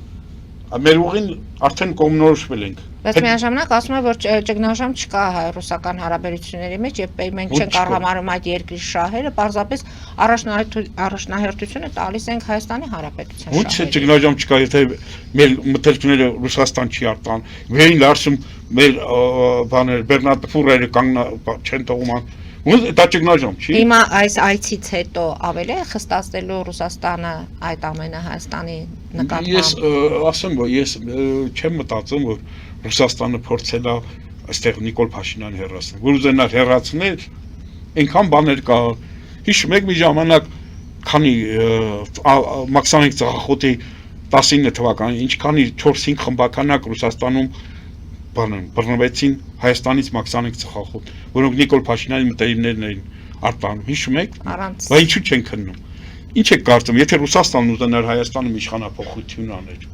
մեր ուղին արդեն կողմնորոշվել ենք։ Բայց միաժամանակ ասում է, որ ճգնաժամ չկա հայ-ռուսական հարաբերությունների մեջ եւ մենք չենք արհամարում այդ երկրի շահերը, պարզապես առաջնահերթությունը տալիս ենք Հայաստանի Հանրապետության Ո՞նց է ճգնաժամ չկա, եթե մեր մտերիմները Ռուսաստան չի արտան։ Վերին լարսում մեր բաներ Բեռնարդ Ֆուրերը չեն թողում։ Ո՞նց դա ճգնաժամ չի։ Հիմա այս այցից հետո ավելի է խստացնելու Ռուսաստանը այդ ամենը Հայաստանի նկատմամբ։ Ես ասեմ, որ ես չեմ մտածում, որ Ռուսաստանը փորձել է այստեղ Նիկոլ Փաշինյանը հեռացնել։ Որ ուզենար հեռացնել, այնքան բաներ կա։ Հիշում եք մի ժամանակ քանի Մաքսանիկ ծաղախոտի 19 թվականին ինչքանի 4-5 խմբականակ Ռուսաստանում բռնվեցին Հայաստանից Մաքսանիկ ծխախոտ, որոնք Նիկոլ Փաշինյանի մտերիմներն էին արտանում, հիշում եք։ Բայց ինչու չեն քննում։ Ինչ եք կարծում, եթե Ռուսաստանն ուզենար Հայաստանում իշխանափոխություն աներ,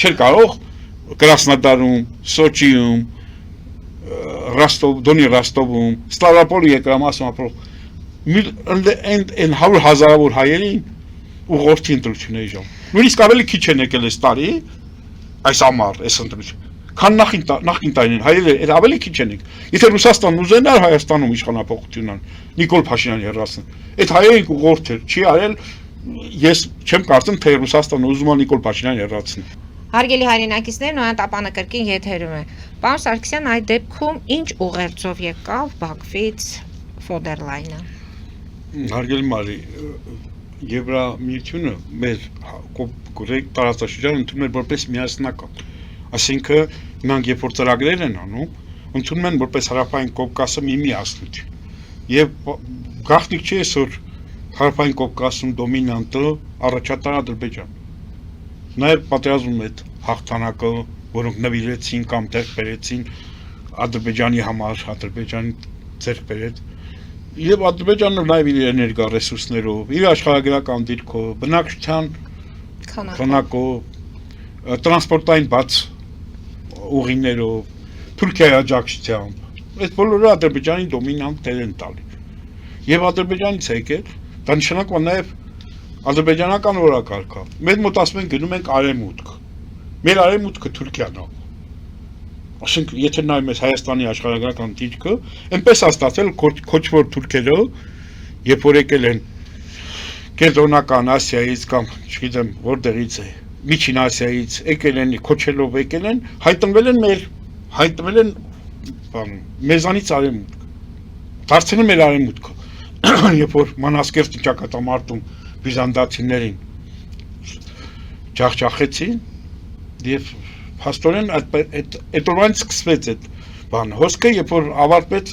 չէր կարող Կրասնոդարում, Սոչիում, Դոնի Ռոստովում, Ստավրոպոլի երկրամասում ապրող այն 100,000-ավոր հայերին ուղղորդի ընտրությունների ժամ։ Նույնիսկ ավելի քիչ են եկել այս տարի, այս ամառ, այս ընտրություն։ Քան նախին տարին հայերը ավելի քիչ են եկել։ Եթե Ռուսաստանն ուզենար Հայաստանում իշխանափոխություն անել, Նիկոլ Փաշինյանի հեռացնել, այդ հայերին ուղղորդել չի արել, ես չեմ կարծում, թե Ռուսաստանը ուզում է Նիկոլ Փաշինյանին հեռացնել։ Հարգելի հայրենակիցներ, նոյան տապանակրկին եթերում է։ Պարոն Սարգսյան, այդ դեպքում ինչ ուղերձով եկավ Բաքվից ֆոն դեր Լայենը։ Հարգելի Մարի, Եվրամիությունը մեր տարածաշրջանը ընդունում է որպես միասնական։ Այսինքն նրանք երբ որ ծրագրեր են անում, ընդունում են որպես Հարավային Կովկասը մի միասնություն։ Եվ գաղտնիք չի այսօր Հարավային Կովկասում դոմինանտը առաջատար Ադրբեջան։ Նաև պատերազմում այդ հաղթանակը, որոնք նվիրեցին կամ տեղ բերեցին Ադրբեջանի համար, Ադրբեջանի ձեռք բերեց, եւ Ադրբեջանը նաև իր էներգա ռեսուրսներով, իր աշխարհագրական դիրքով, բնակչության քանակով, տրանսպորտային բաց ուղիներով, Թուրքիայի աջակցությամբ, այդ բոլորը Ադրբեջանի դոմինանտ տեղ են տալի։ Եվ Ադրբեջանից եկել, դա նշանակում է նաև ադրբեջանական օրակարգը։ Մեր մոտ ասում են գնում ենք արևմուտք։ Մեր արևմուտքը Թուրքիան է։ Ասենք եթե նայում ես Հայաստանի աշխարհագրական դիրքը, այնպես է ստացել քոչվոր թուրքերը, երբ որ եկել են Կենտրոնական Ասիայից կամ չգիտեմ որտեղից է, Միջին Ասիայից եկել են, քոչելով եկել են, հայտնվել են մեզանից արևմուտք։ Դարձել են մեր արևմուտքը։ Երբ որ Մանասկերտի ճակատամարտում բյուզանդացիներին ջախջախեցին եւ փաստորեն այդ օրվանից սկսվեց այդ բանը։ Հոսքը երբ որ ավարտվեց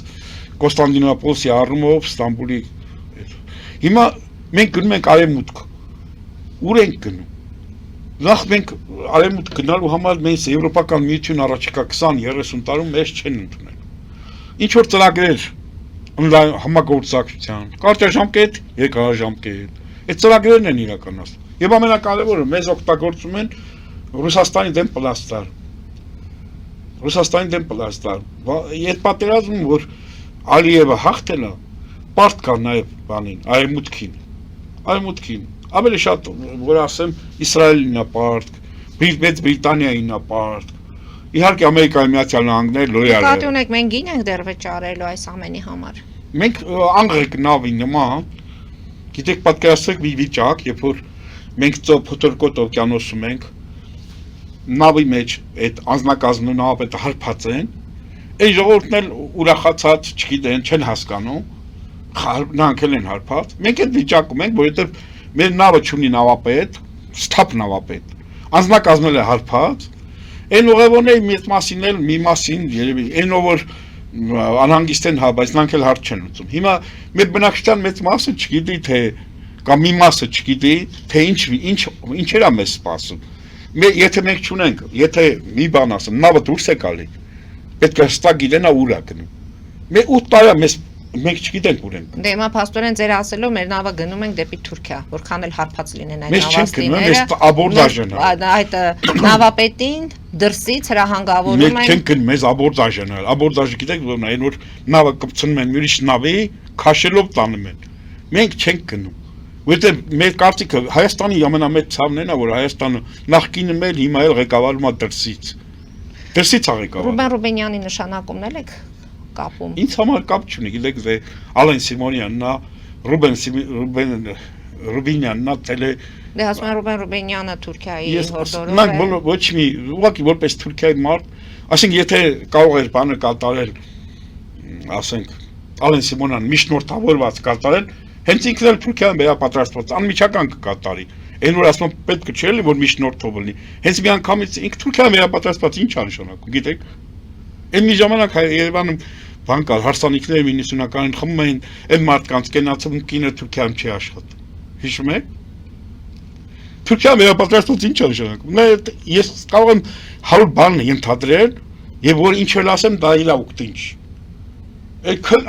Կոստանդինոպոլսի առումով Ստամբուլի հիմա մենք գնում ենք արևմուտք։ Ուր ենք գնում։ Նախ մենք արևմուտք գնալու համար մենք Եվրոպական միություն առաջիկա 20-30 տարում մեզ չեն ընդունել։ Ինչ որ ծրագրեր համագործակցության, կարճաժամկետ, երկարաժամկետ այդ ծրագրերն են իրականացնում։ Եվ ամենակարևորը մեզ օգտագործում են Ռուսաստանի դեմ պլաստար։ Ռուսաստանի դեմ պլաստար։ Այդ պատերազմում, որ Ալիևը հաղթել է, պարտ կա նաև բանին, արևմուտքին։ Ավելի շատ, որ ասեմ, Իսրայելին է պարտ, Մեծ Բրիտանիային է պարտ։ Իհարկե Ամերիկայի Միացյալ Նահանգներ լոյալ է։ Կատի ունեք, մենք գին ենք դեռ վճարելու այս ամենի համար։ Մենք անգղիկ նավի նման, գիտեք պատկերացրեք մի վիճակ, երբ որ մենք Փոթորկոտ օվկիանոսում ենք, նավի մեջ այդ անձնակազմն ու նավապետը հարբած են, այն ժողովուրդն էլ ուրախացած, չգիտեն, չեն հասկանում, նրանք էլ են հարբած։ Մենք այդ վիճակում ենք, որովհետև մեր նավը չունի նավապետ, սթափ նավապետ, անձնակազմն է հարբած, այն ուղևորների մի մասին էլ մի մասին երևի, այն ով որ անհանգիստ են, հա, բայց նրանք էլ հարց չեն ուծում։ Հիմա մեր բնակչության մեծ մասը չգիտի, թե կամ մի մասը չգիտի, թե ինչեր է մեզ սպասում։ Եթե մենք չունենք, եթե մի բան ասեմ, նավը դուրս է գալի, պետք է հստակ գիտենա ուր է գնում։ Մեր 8 տարի մենք չգիտենք ուր ենք։ Դե հիմա փաստորեն ձեր ասելով մեր նավը գնում ենք դեպի Թուրքիա, որքան էլ հարբած լինեն այդ նավաստիները։ Այդ նավապետին դրսից հրահանգավորում են։ Մենք չենք գնում, մեզ աբորդաժն է։ Աբորդաժը գիտեք որն է, այն որ նավը կպցնում են ուրիշ նավի, քաշելով տանում են։ Մենք չենք գնում։ Որտեղ մեր կարծիքը Հայաստանի ամենամեծ ցավն է, որ Հայաստանը նախկինը մեր հիմա էլ ղեկավարում է դրսից։ Դրսից է ղեկավարում։ Ռուբեն Ռուբենյանի նշանակումն էլ եք կապում։ Ինձ համար կապ չունի, գիտեք, Ալեն Սիմոնյանն է, Ռուբինյանն է, Դե ասում են Ռուբեն Ռուբենյանը Թուրքիայի հորդորով Մենք ոչ մի, ուղղակի որպես Թուրքիայի մարդ, ասենք եթե կարող էր բանը կատարել, ասենք Ալեն Սիմոնյան միջնորդավորված կատարել, հենց ինքն էլ Թուրքիան վերապատրաստված անմիջական կկատարի։ Այն որ ասում պետք չէ էլի որ միջնորդով լինի։ Հենց մի անգամից ինքը Թուրքիան վերապատրաստված ինչ է նշանակում, գիտեք։ Այն մի ժամանակ Երևանում բան կար, հարսանիքները 90-ականին խմում էին, այն մարդկանց կենացում կինը Թուրքիայում չի աշխատում։ Հիշում եք։ Թուրքիան վերապատրաստված ինչ է նշանակում։ Ես կարող եմ 100 բան ենթադրել, եւ որ ինչ էլ ասեմ, դա իրա ուկտինչ։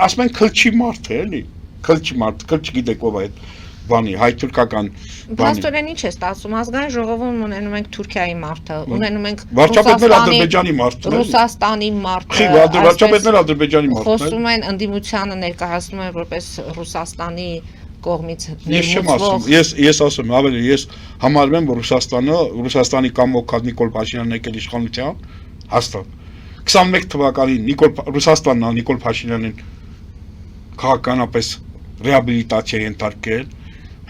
Ասում են քլչի մարդ է, էլի։ Քլչի մարդ, քլչ գիտեք ով է այդ բանի, հայ-թուրքական բանի։ Փաստորեն ինչ է ստացվում, ազգային ժողովում ունենում ենք Թուրքիայի մարդը, ունենում ենք վարչապետներ Ադրբեջանի մարդն են։ Ռուսաստանի մարդը։ Խի, վարչապետներ Ադրբեջանի մարդն են։ Խոսում են ընդդիմությանը ներկայացնում են որպես Ռուսաստանի կողմից Ես չեմ ասում, ես ասում եմ, ավելի ես համարում եմ, որ Ռուսաստանի կամոք Նիկոլ Փաշինյանն եկել իշխանության, հաստատ 21 թվականին Ռուսաստանն Նիկոլ Փաշինյանին քաղաքականապես ռեաբիլիտացիա ենթարկել,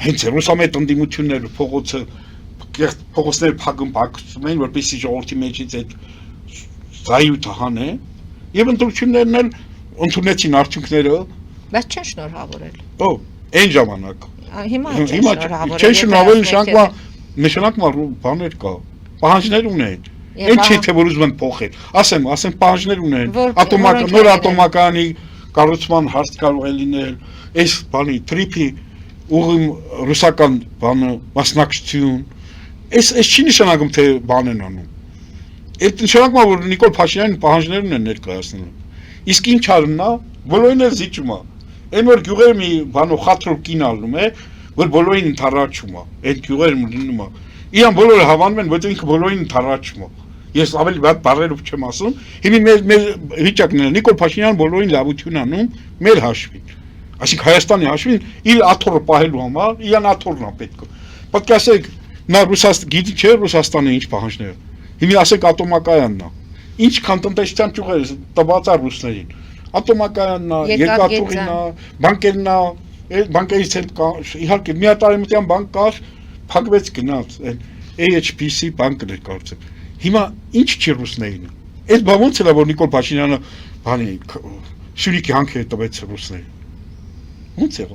հենց ռուսամետ ընդդիմությունները փողոցները փակում էին, որպեսզի ժողովրդի մեջից այդ զայույթը հանեն, եւ ընտրություններն էլ ընդունեցին արդյունքները, բայց չեն շնորհավորել։ Ո՞վ Այն ժամանակ։ Հիմա չեն շնորհավորել նշանակում բաներ կա, պահանջներ ունեն։ Այն չի թե որ ուզում են փոխել։ Ասեմ պահանջներ ունեն։ Նոր ատոմակայանի կառուցման հարց կարող է լինել, այս բանի տրիփի ուղիմ ռուսական բանը մասնակցություն։ Այս չի նշանակում թե բան են անում։ Այդ նշանակում է որ Նիկոլ Փաշինյանին պահանջներ ունեն ներկայացնում։ Իսկ ինչ արումն է, բոլորին էլ զիջում է։ Այն որ գյուղերը մի բանով խաթրով կին ալնում է, որ բոլորին ընդառաջում է, այդ գյուղերը լինում է։ Իրան բոլորը հավանում են, որտեղ ինքը բոլորին ընդառաջում է։ Ես ավելի վատ բառերով չեմ ասում, հիմա մեր վիճակն է, Նիկոլ Փաշինյանը բոլորին լավություն անում մեր հաշվին։ Այսինքն Հայաստանի հաշվին իր աթոռը պահելու համար, իրան աթոռն է պետք։ Պետք է ասեք, նա գիտի չէ Ռուսաստանը ինչ պահանջներ։ Հիմա ասեք ատոմակայանն է։ Ինչքան տնտեսության ճյուղեր տված է ռուսներին։ Ատոմակայանն է, երկաթուղին է, բանկերն է, բանկերից էլ իհարկե միատարեմության բանկ կար, փակվեց գնաց, AHPC բանկն էր կարծեմ։ Հիմա ինչ չի ռուսներին։ Այս բան ոնց է որ Նիկոլ Փաշինյանը բանի Սյունիքի հանքերը տվեց ռուսներին։ Ոնց է։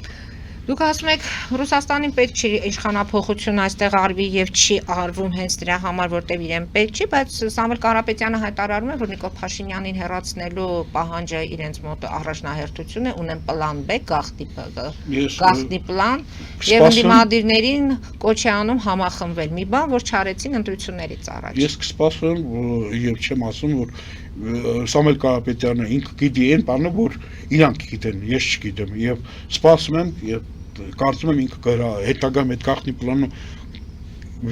Դուք ասում եք Ռուսաստանին պետք չի իշխանափոխություն այստեղ արվի եւ չի արվում հենց դրա համար, որտեղ իրեն պետք չի, բայց Սամվել Կարապետյանը հայտարարում է, որ Նիկոլ Փաշինյանին հեռացնելու պահանջը իրենց մոտ առաջնահերթություն է, ունեն պլան B, գաղտնի պլան, եւ ընդդիմադիրներին կոչ է անում համախմբվել։ Մի բան, որ չարեցին ընտրություններից առաջ։ Ես կսպասեմ եւ չեմ ասում, որ Սամվել Կարապետյանը ինքը գիտի այն բանը, որ իրանք գիտեն, ես չգիտեմ եւ սպասում եմ եւ կարծում եմ ինքը կհրա հետագայում այդ գաղտնի պլանը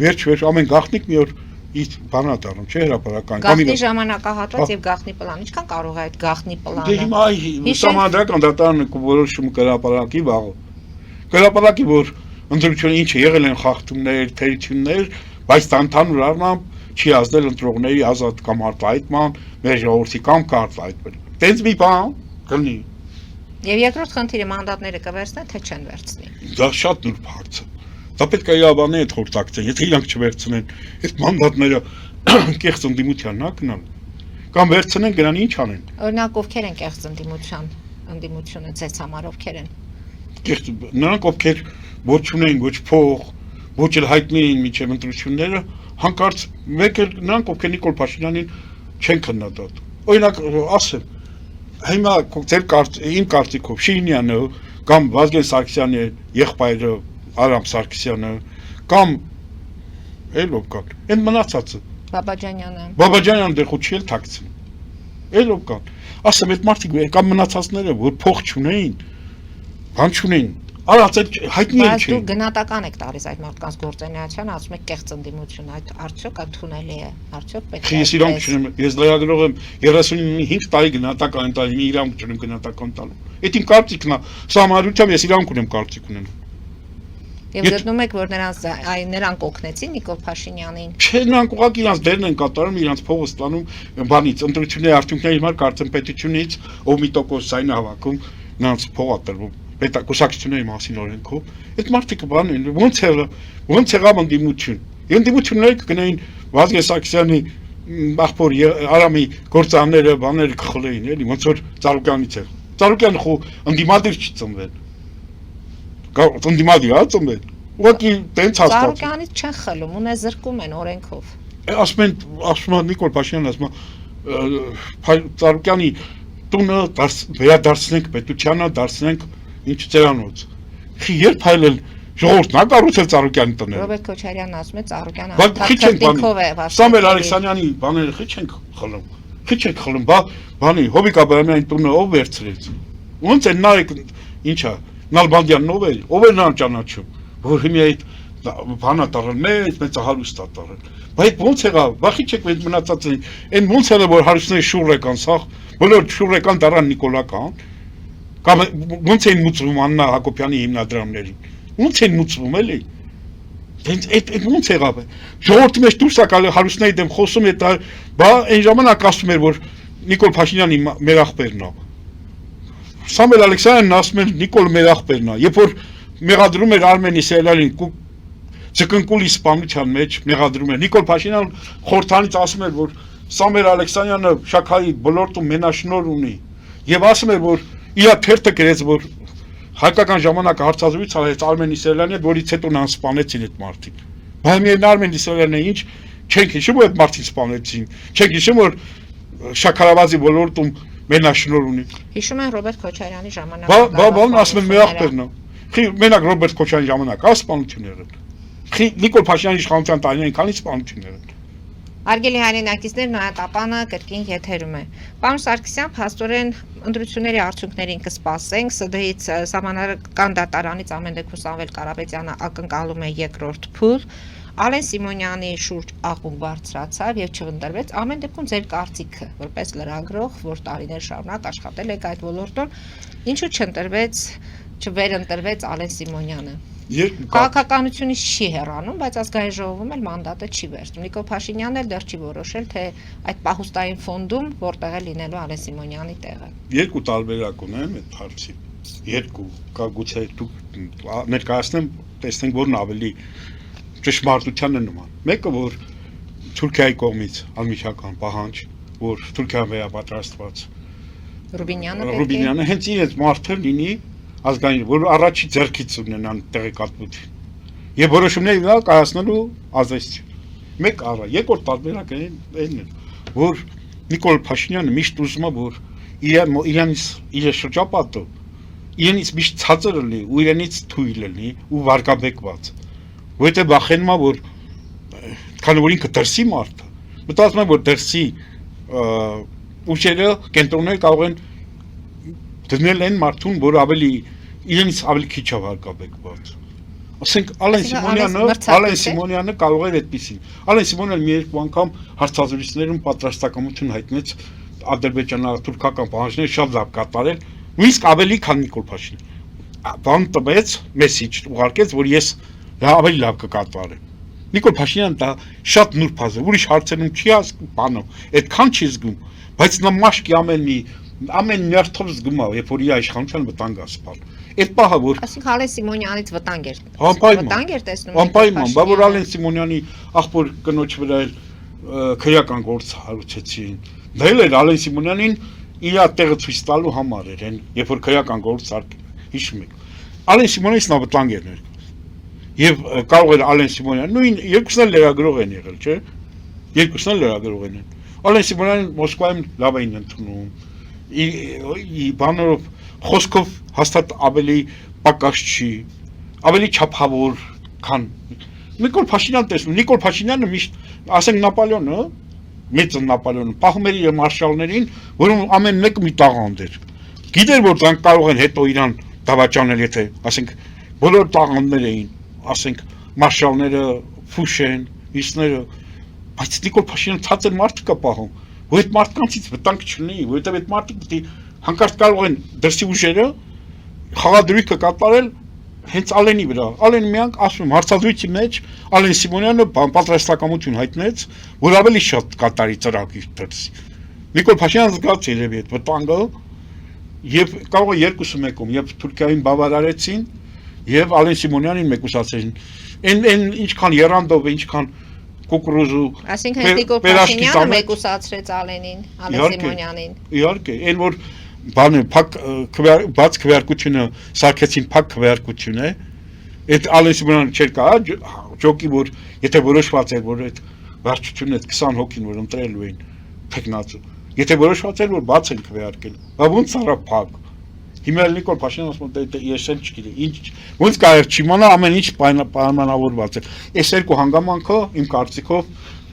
վերջ ամեն գաղտնիք մի օր իր բանա դառնում, չէ հրապարական։ Գաղտնի ժամանակահատված եւ գաղտնի պլան, ինչքան կարող է այդ գաղտնի պլանը։ Դե հիմա համանդրական դատարանը որոշում կհրապարակի վաղը։ Կհրապարակի որ ընտրությունը ինչ է եղել են խախտումներ, թերություններ, բայց ընդհանուր առմամբ չի ազդել ընտրողների ազատ կամ արտահայտման, մեր ժողովրդի կամ կարտահայտվել։ Տենց մի բան կլինի։ Եվ երկրորդ խնդիրը մանդատները կվերցնեն, թե չեն վերցնի։ Դա շատ նուրբ հարց է։ Դա պետք է իրավաբանները այդ խորտակցեն, եթե իրանք չվերցնեն, այդ մանդատները կեղծ ընդդիմությանն է գնալ։ Կամ վերցնեն գնան ինչ անեն։ Օրինակ ովքեր են կեղծ ընդդիմությունը ձեզ համար ովքեր են։ Նրանք ովքեր ոչ ունեն ոչ փող, ոչ էլ հայտնի են միջև ընտրությունները, հանկարծ մեկ էլ նրանք ովքեր Նիկոլ Փաշինյանին չեն քննադատում։ Օրինակ ասեմ, հիմա իմ կարծիքով Շիրինյանը կամ Վազգեն Սարգսյանի եղբայրը Արամ Սարգսյանը կամ ելով կան, այն մնացածը Բաբաջանյանը դեռ խոչի էլ թաքցին, ելով կան, ասեմ այդ մարդիկ կամ մնացածները, որ փող չունեին, բան չունեին, արած այդ հայտնի են չէին։ Բայց դուք գնահատական եք տալիս այդ մարդկանց գործունեությանը, ասում եք կեղծ ընդդիմություն, այդ արդյոք ընդունելի է, արդյոք պետք է։ Ես իրանք չունեմ, ես լրագրող եմ 35 տարի գնահատական տալի, իրանք չունեմ գնահատական տալու։ Այդ իմ կարծիքն է, սա համարությամբ ես իրանք ունեմ կարծիք ունեմ։ Եվ գտնում եք, որ նրանք օգնեցին Նիկոլ Փաշինյանին։ Չէ, նրանք ուղղակի իրանց դերն են կատարում, իրանց փողը ստանում բանից, ընտրությունների արդյունքների համար կարծեմ պետությունից, ով մի տոկոս այն հավաքում, նրանց փող է տրվում պետակուսակցությունների մասին օրենքով։ Այդ մարդիկը բան են, ոնց եղավ ընդդիմություն։ Ընդդիմությունները կգնային Վազգեն Սարգսյանի ախպոր Արամի գործանները, բաները կխլեին, էլի, ոնց որ Ծառուկյանից էր։ Ծառուկյանը խո ընդդիմադիր չի ծնվել։ Ընդդիմադիր է ծնվել։ Ուղղակի տենց հաստատ։ Ծառուկյանից չեն խլում, ունե զրկում են օրենքով։ Ասում են Նիկոլ Փաշինյանն ասում է Ծառուկյանի տունը վերադարձնենք պետությանը, դարձնենք ինչ ծերանոց։ Երբ հայլել ժողովուրդն է կառուցել Ծառուկյանի տները։ Ռոբերտ Քոչարյանն ասում է Ծառուկյանը թղթիկով է վարչել։ Սամվել Ալեքսանյանի բաները խիչ ենք խլում։ Խիչ ենք խլում, բանի Հովիկ Աբրահամյանի տունը ով վերցրեց։ Ոնց է նայեք ինչա Նալբանդյանն ով է նրան ճանաչում, որ հիմա այդ բանա տարել մեծ հարուստ է տարել։ Բայց ոնց եղավ, վախի չեք մենք մնացած են, այն ոնց եղավ որ հարուստների շուռ եկան սաղ, բոլոր շուռ եկան դարան Նիկոլական, կամ ոնց էին մուծվում Աննա Հակոբյանի հիմնադրամներին, ոնց էին մուծվում էլի։ Այդ ոնց եղավ է։ Ժողովրդի մեջ դուրս ա գալու հարուստների դեմ խոսում է, բա այն ժամանակ ասում էր որ Նիկոլ Փաշինյանի մեր աղբերն է։ Սամվել Ալեքսանյանն ասում էր Նիկոլ մեր աղբերն է, երբ որ մեղադրում էր Արմեն Իսրայելյանին Ձկնկուլի սպանության մեջ մեղադրում էր Նիկոլ Փաշինյանն խորհրդանից ասում էր որ Սամվել Ալեքսանյանը Շաքայի բոլորտում մենաշնոր ունի եւ ասում էր որ իր թերթը գրեց որ հայկական ժամանակը հարցազրույց արեց Արմեն Իսրայելյանի հետ որից հետո նրան սպանեցին այդ մարդիկ բայց միայն Արմեն Իսրայելյանը ինչ չենք հիշում որ այդ մարդին սպանեցին չենք հիշում որ Շաքարավազի բոլորտում մենաշնոր ունի հիշում են Ռոբերտ Քոչարյանի ժամանակ բան ասում են մեր աղբերն է մենակ Ռոբերտ Քոչարյանի ժամանակ սպանություն եղել Նիկոլ Փաշինյանի իշխանության տարիներին քանի սպանություն եղել Արգելի հայրենակիցներ նոյատապանը կրկին եթերում է։ Պարոն Սարգսյան, փաստորեն ընտրությունների արդյունքներին կսպասենք, ՍԴ-ից Սահմանադրական դատարանից ամեն դեպքում Սամվել Կարապետյանը ակնկալում է երկրորդ փուլ, Ալեն Սիմոնյանի շուրջ աղմուկ բարձրացավ եւ չընտրվեց, ամեն դեպքում ձեր կարծիքը, որպես լրագրող, որ տարիներ շարունակ աշխատել եք այդ ոլորտում, ինչու չընտրվեց, չվերընտրվեց Ալեն Սիմոնյանը։ Քաղաքականությունից չի հեռանում, բայց ազգային ժողովում էլ մանդատը չի վերցնում։ Նիկոլ Փաշինյանն էլ դեռ չի որոշել, թե այդ պահուստային ֆոնդում որտեղ է լինելու Ալեն Սիմոնյանի տեղը։ Երկու տարբերակ ունեմ այդ հարցի։ Երկու, կա գուցե դուք ներկայացնեմ, տեսնենք որն ավելի ճշմարտությանը նման։ Մեկը որ Թուրքիայի կողմից անմիջական պահանջ, որ Թուրքիան վերապատրաստված Ռուբինյանը հենց իրենց մարդը լինի ազգային, որ առաջի ձեռքից ունենան տեղեկատվություն եւ որոշումները կայացնելու ազդեցություն։ Մեկ առա, երկրորդ տարբերակը այն է, որ Նիկոլ Փաշինյանը միշտ ուզում է, որ իր շրջապատը իրենից միշտ ցածր լինի, ու իրենից թույլ լինի ու վարկաբեկված։ Որտեղ վախենում է, որ քանի որ ինքը դրսի մարդը, մտածում է, որ դրսի ուժերը կենտրոնները կարող են դնել այն մարդուն, որ իրենից ավելի քիչ է վարկաբեկված։ Ասենք Ալեն Սիմոնյանը կարող էր այդպեսին։ Ալեն Սիմոնյանը մի երկու անգամ հարցազրույցներում պատրաստակամություն հայտնեց ադրբեջանա-թուրքական պահանջները շատ լավ կատարել, նույնիսկ ավելի քան Նիկոլ Փաշինյանը։ Բան տվեց, մեսիջ ուղարկեց, որ ես ավելի լավ կկատարեմ։ Նիկոլ Փաշինյանը դա շատ նուրբ է, ուրիշ հարցերում չի ասում, բանը, այդքան չի զգում, բայց նա մաշկի ամեն նյարդով զգում է, երբ որ իր իշխանության վտանգ է սպառ։ Այդ պահը որ Այսինքն Ալեն Սիմոնյանից վտանգ էր տեսնում։ Անպայման, բա որ Ալեն Սիմոնյանի աղբոր կնոջ վրա էլ քրեական գործ հարուցեցին։ Դա էլ Ալեն Սիմոնյանին իր տեղը ցույց տալու համար էր, երբ որ քրեական գործ հիշում եք։ Ալեն Սիմոնյանից նա վտանգ էր ներկայացնում։ Եվ կարող էր Ալեն Սիմոնյանը, նույն երկուսն էլ լրագրող են եղել, չէ՞։ Երկուսն էլ լրագրող են։ Ալեն Սիմոնյանին Մոսկվայում լավ էին ընդունում։ Բանորով խոսքով հաստատ ավելի պակաս չի, ավելի չափավոր, քան Նիկոլ Փաշինյանն տեսնում։ Նիկոլ Փաշինյանը միշտ, ասենք Նապոլեոնը, մեծ Նապոլեոնը, պահում էր իր մարշալներին, որում ամեն մեկը մի տաղանդ էր։ Գիտեր, որ դրանք կարող են հետո իրան դավաճանել, եթե, ասենք, բոլոր տաղանդներ էին, ասենք, մարշալները, Ֆուշեն, իսները, բայց Նիկոլ Փաշինյանը ցածր մարդ կա պահում, որ այդ մարդկանցից վտանգ չլինի, որովհետև այդ մարդիկ պիտի հանկարծ կարող են դրսի ուժերը խաղադրույքը կատարել հենց Ալենի վրա։ Ալեն միանք ասում հարցազրույցի մեջ Ալեն Սիմոնյանը պատրաստակամություն հայտնեց, որ ավելի շատ կատարի ծրագիր դրսի։ Նիկոլ Փաշինյանը զգաց երևի այդ վտանգը եւ կարող է 2-1-ում, եւ Թուրքիային բավարարեցին եւ Ալեն Սիմոնյանին մեկուսացրին։ Այն ինչքան Երանդովը, ինչքան Կուկրուզու, Այսինքն Նիկոլ Փաշինյանը մեկուսացրեց Ալենին, Ալեն Սիմոնյանին։ Իհարկե, այն որ բանը բաց քվեարկությունը սարքեցին փակ քվեարկություն է, այդ Ալեն Սիմոնյանը չէր կա, ջոկի որ եթե որոշված էր որ այդ վարչությունը այդ 20 հոգին որ ընտրելու էին թեկնածու, եթե որոշված էր որ բաց են քվեարկել, բա ոնց արա փակ։ Հիմա Նիկոլ Փաշինյանը ասում է ես էլ չգիտեմ, ինչ ոնց կարելի չիմանա ամեն ինչ պայմանավորված է։ Այս երկու հանգամանքը իմ կարծիքով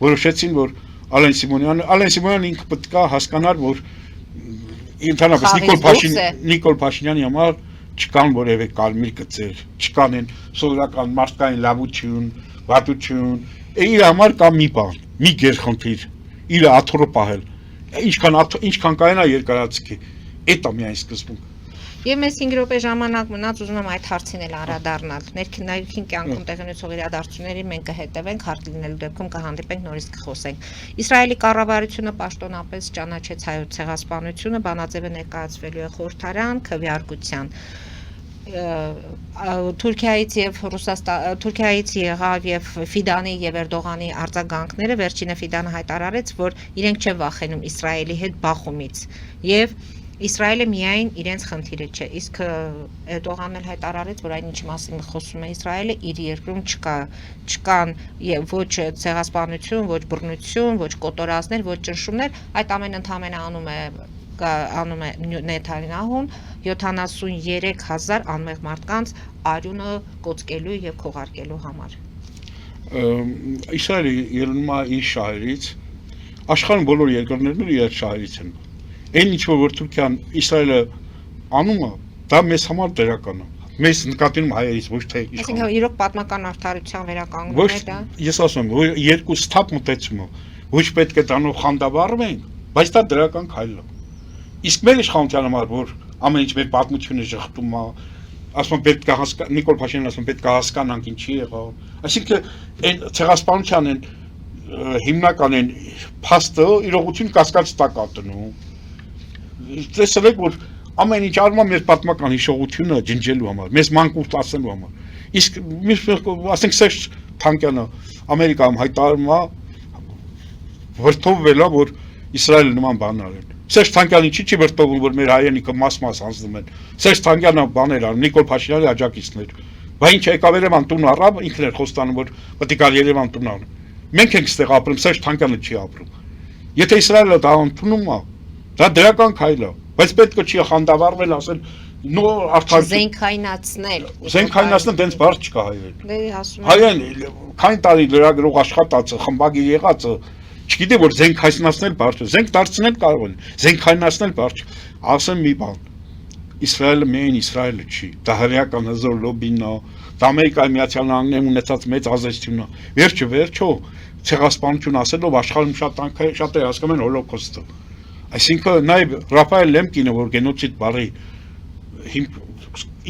որոշեցին որ Ալեն Սիմոնյանը ինքը պետք է հասկանար որ ընդհանրապես Նիկոլ Փաշինյանի համար չկան որևէ կարմիր գծեր, չկան այն սովորական մարդկային լավություն, վատություն, իր համար կա մի բան, մի գերխնդիր, իր աթոռը պահել, ինչքան կայանա երկարացքի, այդ է միայն սկզբունքը։ Եվ մեզ 5 րոպե ժամանակ մնաց, ուզում եմ այդ հարցին էլ անդրադառնալ։ Ներքին կյանքում տեղի ունեցող իրադարձությունների մենք կհետևենք, հարկ լինելու դեպքում կհանդիպենք, նորից կխոսենք։ Իսրայելի կառավարությունը պաշտոնապես ճանաչեց հայոց ցեղասպանությունը, բանաձևը ներկայացվելու է խորհրդարան քվեարկության։ Թուրքիայից եղավ եւ Ֆիդանի եւ Էրդողանի արձագանքները, վերջինը Ֆիդանը հայտարարեց, որ իրենք չեն վախենում Իսրայելի հետ բախումից եւ Իսրայելը միայն իրենց խնդիրը չէ, իսկ Էրդողանն էլ հայտարարեց, որ այն ինչի մասին խոսում է Իսրայելը, իր երկրում չկան ոչ ցեղասպանություն, ոչ բռնություն, ոչ կոտորածներ, ոչ ճնշումներ, այդ ամենը ընդհանրապես անում է Նեթանյահուն 73000 անմեղ մարդկանց արյունը կոծկելու եւ քողարկելու համար։ Իսրայելը ելնում է իր շահերից, աշխարհում բոլոր երկրներն իր շահերից են։ Այն ինչ որ Թուրքիան Իսրայելը անում է, դա մեզ համար դրական է։ Մեզ նկատինում հայերից ոչ թե իշխան։ Այսինքն իրոք պատմական արդարության վերականգնումն է դա։ Ես ասում եմ, որ երկու սթափ մտածումը ոչ պետք է դրանով խանդավառվենք, բայց դա դրական քայլ է։ Իսկ մեր իշխանության համար որ ամեն ինչ մեր պատմությունը շղթում է, ասում պետք է հասկանանք, Նիկոլ Փաշինյանն ասում պետք է հասկանանք ինչի եղավ։ Այսինքն այն ցեղասպանության են հիմնական են փաստը իրողություն կասկած տակ ատնում։ Տեսել եք որ ամեն ինչ արվում է մեր պատմական հիշողությունը ջնջելու համար, մեզ մանկուրտ ասելու համար։ Իսկ ասենք Սերժ Թանկյանը Ամերիկայում հայտարարում է վրդովվել է որ Իսրայելը նման բան արել։ Սերժ Թանկյանը չի վրդովում որ մեր հայրենիքը մաս հանձնում են։ Սերժ Թանկյանը բաներ անում, Նիկոլ Փաշինյանի աջակիցներ։ Բա ինչ եկավ Երևան տուն առավ, ինքն էր խոստանում որ պետք է Երևան տուն առնի։ Մենք ենք ստեղ ապրում, Սերժ Թանկյանը չի ապրում։ Եթե Իսրայելը դա ընդունում է, դա դրական քայլ է, բայց պետք է չի խանդավառվել ասել նոր արդար զենքայնացնել դենց բարձ չկա հայերեն։ Հայերեն քանի տարի լրագրող աշխատածը, խմբագիր եղածը, չգիտի որ զենքայնացնել բարձ, զենք դարձնել կարող են, զենքայնացնել բարձ։ Ասեմ մի բան։ Իսրայելը միայն Իսրայելը չի, դա հրեական հզոր լոբին է, դա Ամերիկայի Միացյալ Նահանգներում ունեցած մեծ ազդեցությունն է։ Վերջո ցեղասպանություն ասելով աշխարհում շատ է հասկանում են հոլոկոստը։ Այսինքն նաև Ռաֆայել Լեմկինը որ գենոցիդ բառի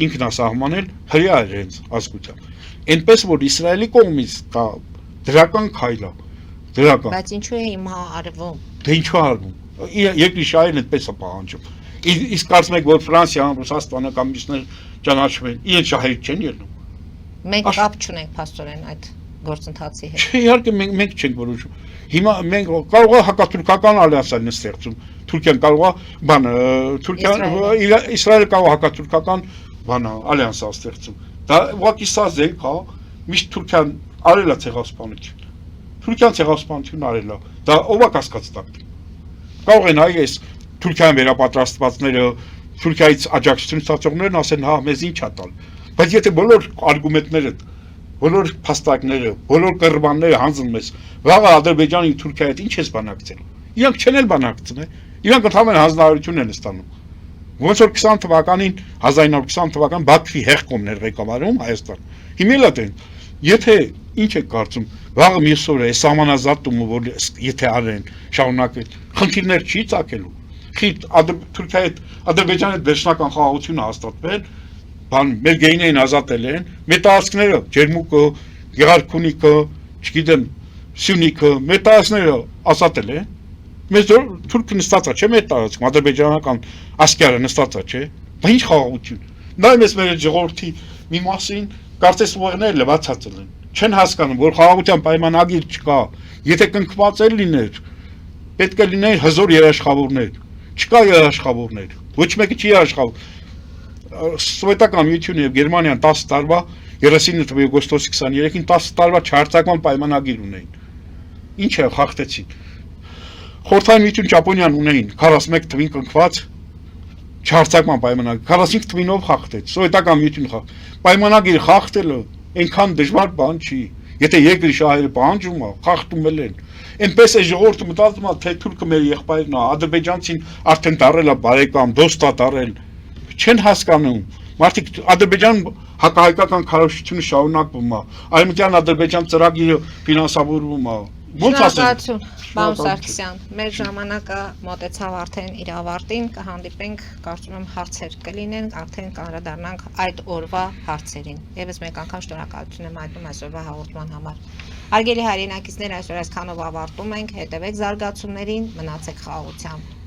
ինքն է սահմանել հրեա էր հենց ազգությամբ։ Այնպես որ Իսրայելի կողմից դա դրական քայլ է, դրական։ Բայց ինչու է հիմա արվում։ Դե ինչու արվում։ Երկրի շահերն այդպես է պահանջում։ Իսկ կարծում եք որ Ֆրանսիան, Ռուսաստանը կամ մյուսներ ճանաչվեն, իրենց շահերից չեն ելնում։ Մենք կապ չունենք փաստորեն այդ գործընթացի հետ։ Չէ, իհարկե մենք չենք որոշում։ Հիմա մենք կարող է հակաթուրքական ալյանսներ ստեղծում։ Թուրքիան կարող է բան, Իսրայելը կարող է հակաթուրքական բան ալյանս ստեղծում։ Դա ուղղակի սա զենք է, միշտ Թուրքիան արել է ցեղասպանություն։ Թուրքիան ցեղասպանություն արել է։ Դա ով է կասկածտակ։ Կարող են այս Թուրքիան վերապատրաստվածները, Թուրքիայից աջակցություն ստացողներն ասեն, հա, մեզ ինչ է տալ։ Բայց եթե բոլոր արգումենտները, բոլոր փաստարկները, բոլոր կռվանները հանձնում ես, վաղը Ադրբեջանի ու Թուրքիայի հետ ինչ ես բանակցել։ Իրանք չեն էլ բանակցել, իրանք ընդհանրապես հանձնարարություն են ստանում։ Ոնց որ 20 թվականին 1920 թվական Բաքվի հեղկոմներ ղեկավարում Հայաստան։ Հիմա էլ դեն, եթե ինչ եք կարծում, վաղը մյուս օրը այս սահմանազատումը, որ եթե արեն, շարունակեն, խնդիրներ չի ցակելու։ Թուրքիայի հետ Ադրբեջանի հետ վերջնական խաղաղությունը հաստատվել, բան մեր գեյներին ազատել են, մեր տարածքները, Ջերմուկը, Գեղարքունիքը, չգիտեմ, Սյունիքը, մեր տարածքները ազատել են։ Մեզ թուրքը նստած է, չէ՞ մեր տարածքում, ադրբեջանական ասկյարը նստած է, չէ՞։ Բա ինչ խաղաղություն։ Նայում ես մեր ժողովրդի մի մասին, կարծես ուղեղները լվացածել են։ Չեն հասկանում, որ խաղաղության պայմանագիր չկա։ Եթե կնքված էլ լիներ, պետք է լինեին հզոր երաշխավորներ։ Չկա երաշխավորներ։ Ոչ մեկը չի երաշխավոր։ Սովետական Միությունը եւ Գերմանիան 10 տարվա 39 թվականի օգոստոսի 23-ին 10 տարվա չհարցակման պայմանագիր ունեին։ Ինչ է խախտեցին։ Խորհրդային Միություն Ճապոնիան ունեին 41 թվին կնքված չհարցակման պայմանագիր, 45 թվինով խախտեց, Սովետական Միությունը պայմանագիր խախտելը այնքան դժվար բան չի։ Եթե երկրի շահերը պահանջում է, խախտում են։ Այնպես է ժողովուրդը մտածում է, թե թուրքը մեր եղբայրն է, ադրբեջանցին արդեն դարել է բարեկամ, դոստա դարել։ Չեն հասկանում։ Մարդիկ Ադրբեջան հակահայկական քարոզությունը շարունակվում է։ Արևմտյան Ադրբեջան ծրագիրը ֆինանսավորվում է։ Ոնց ասեմ։ Պարոն Սարգսյան, մեր ժամանակը մոտեցավ արդեն իր ավարտին, կհանդիպենք, կարծում եմ հարցեր կլինեն, արդեն կանդրադառնանք այդ օրվա հարցերին։ Եվս մեկ անգամ շնորհակալություն եմ հայտնում այսօրվա հաղորդման համար։ Հարգելի հայրենակիցներ, այսօր այսքանով ավարտում ենք, հետևեք զարգացումներին, մնացեք խաղաղությամբ։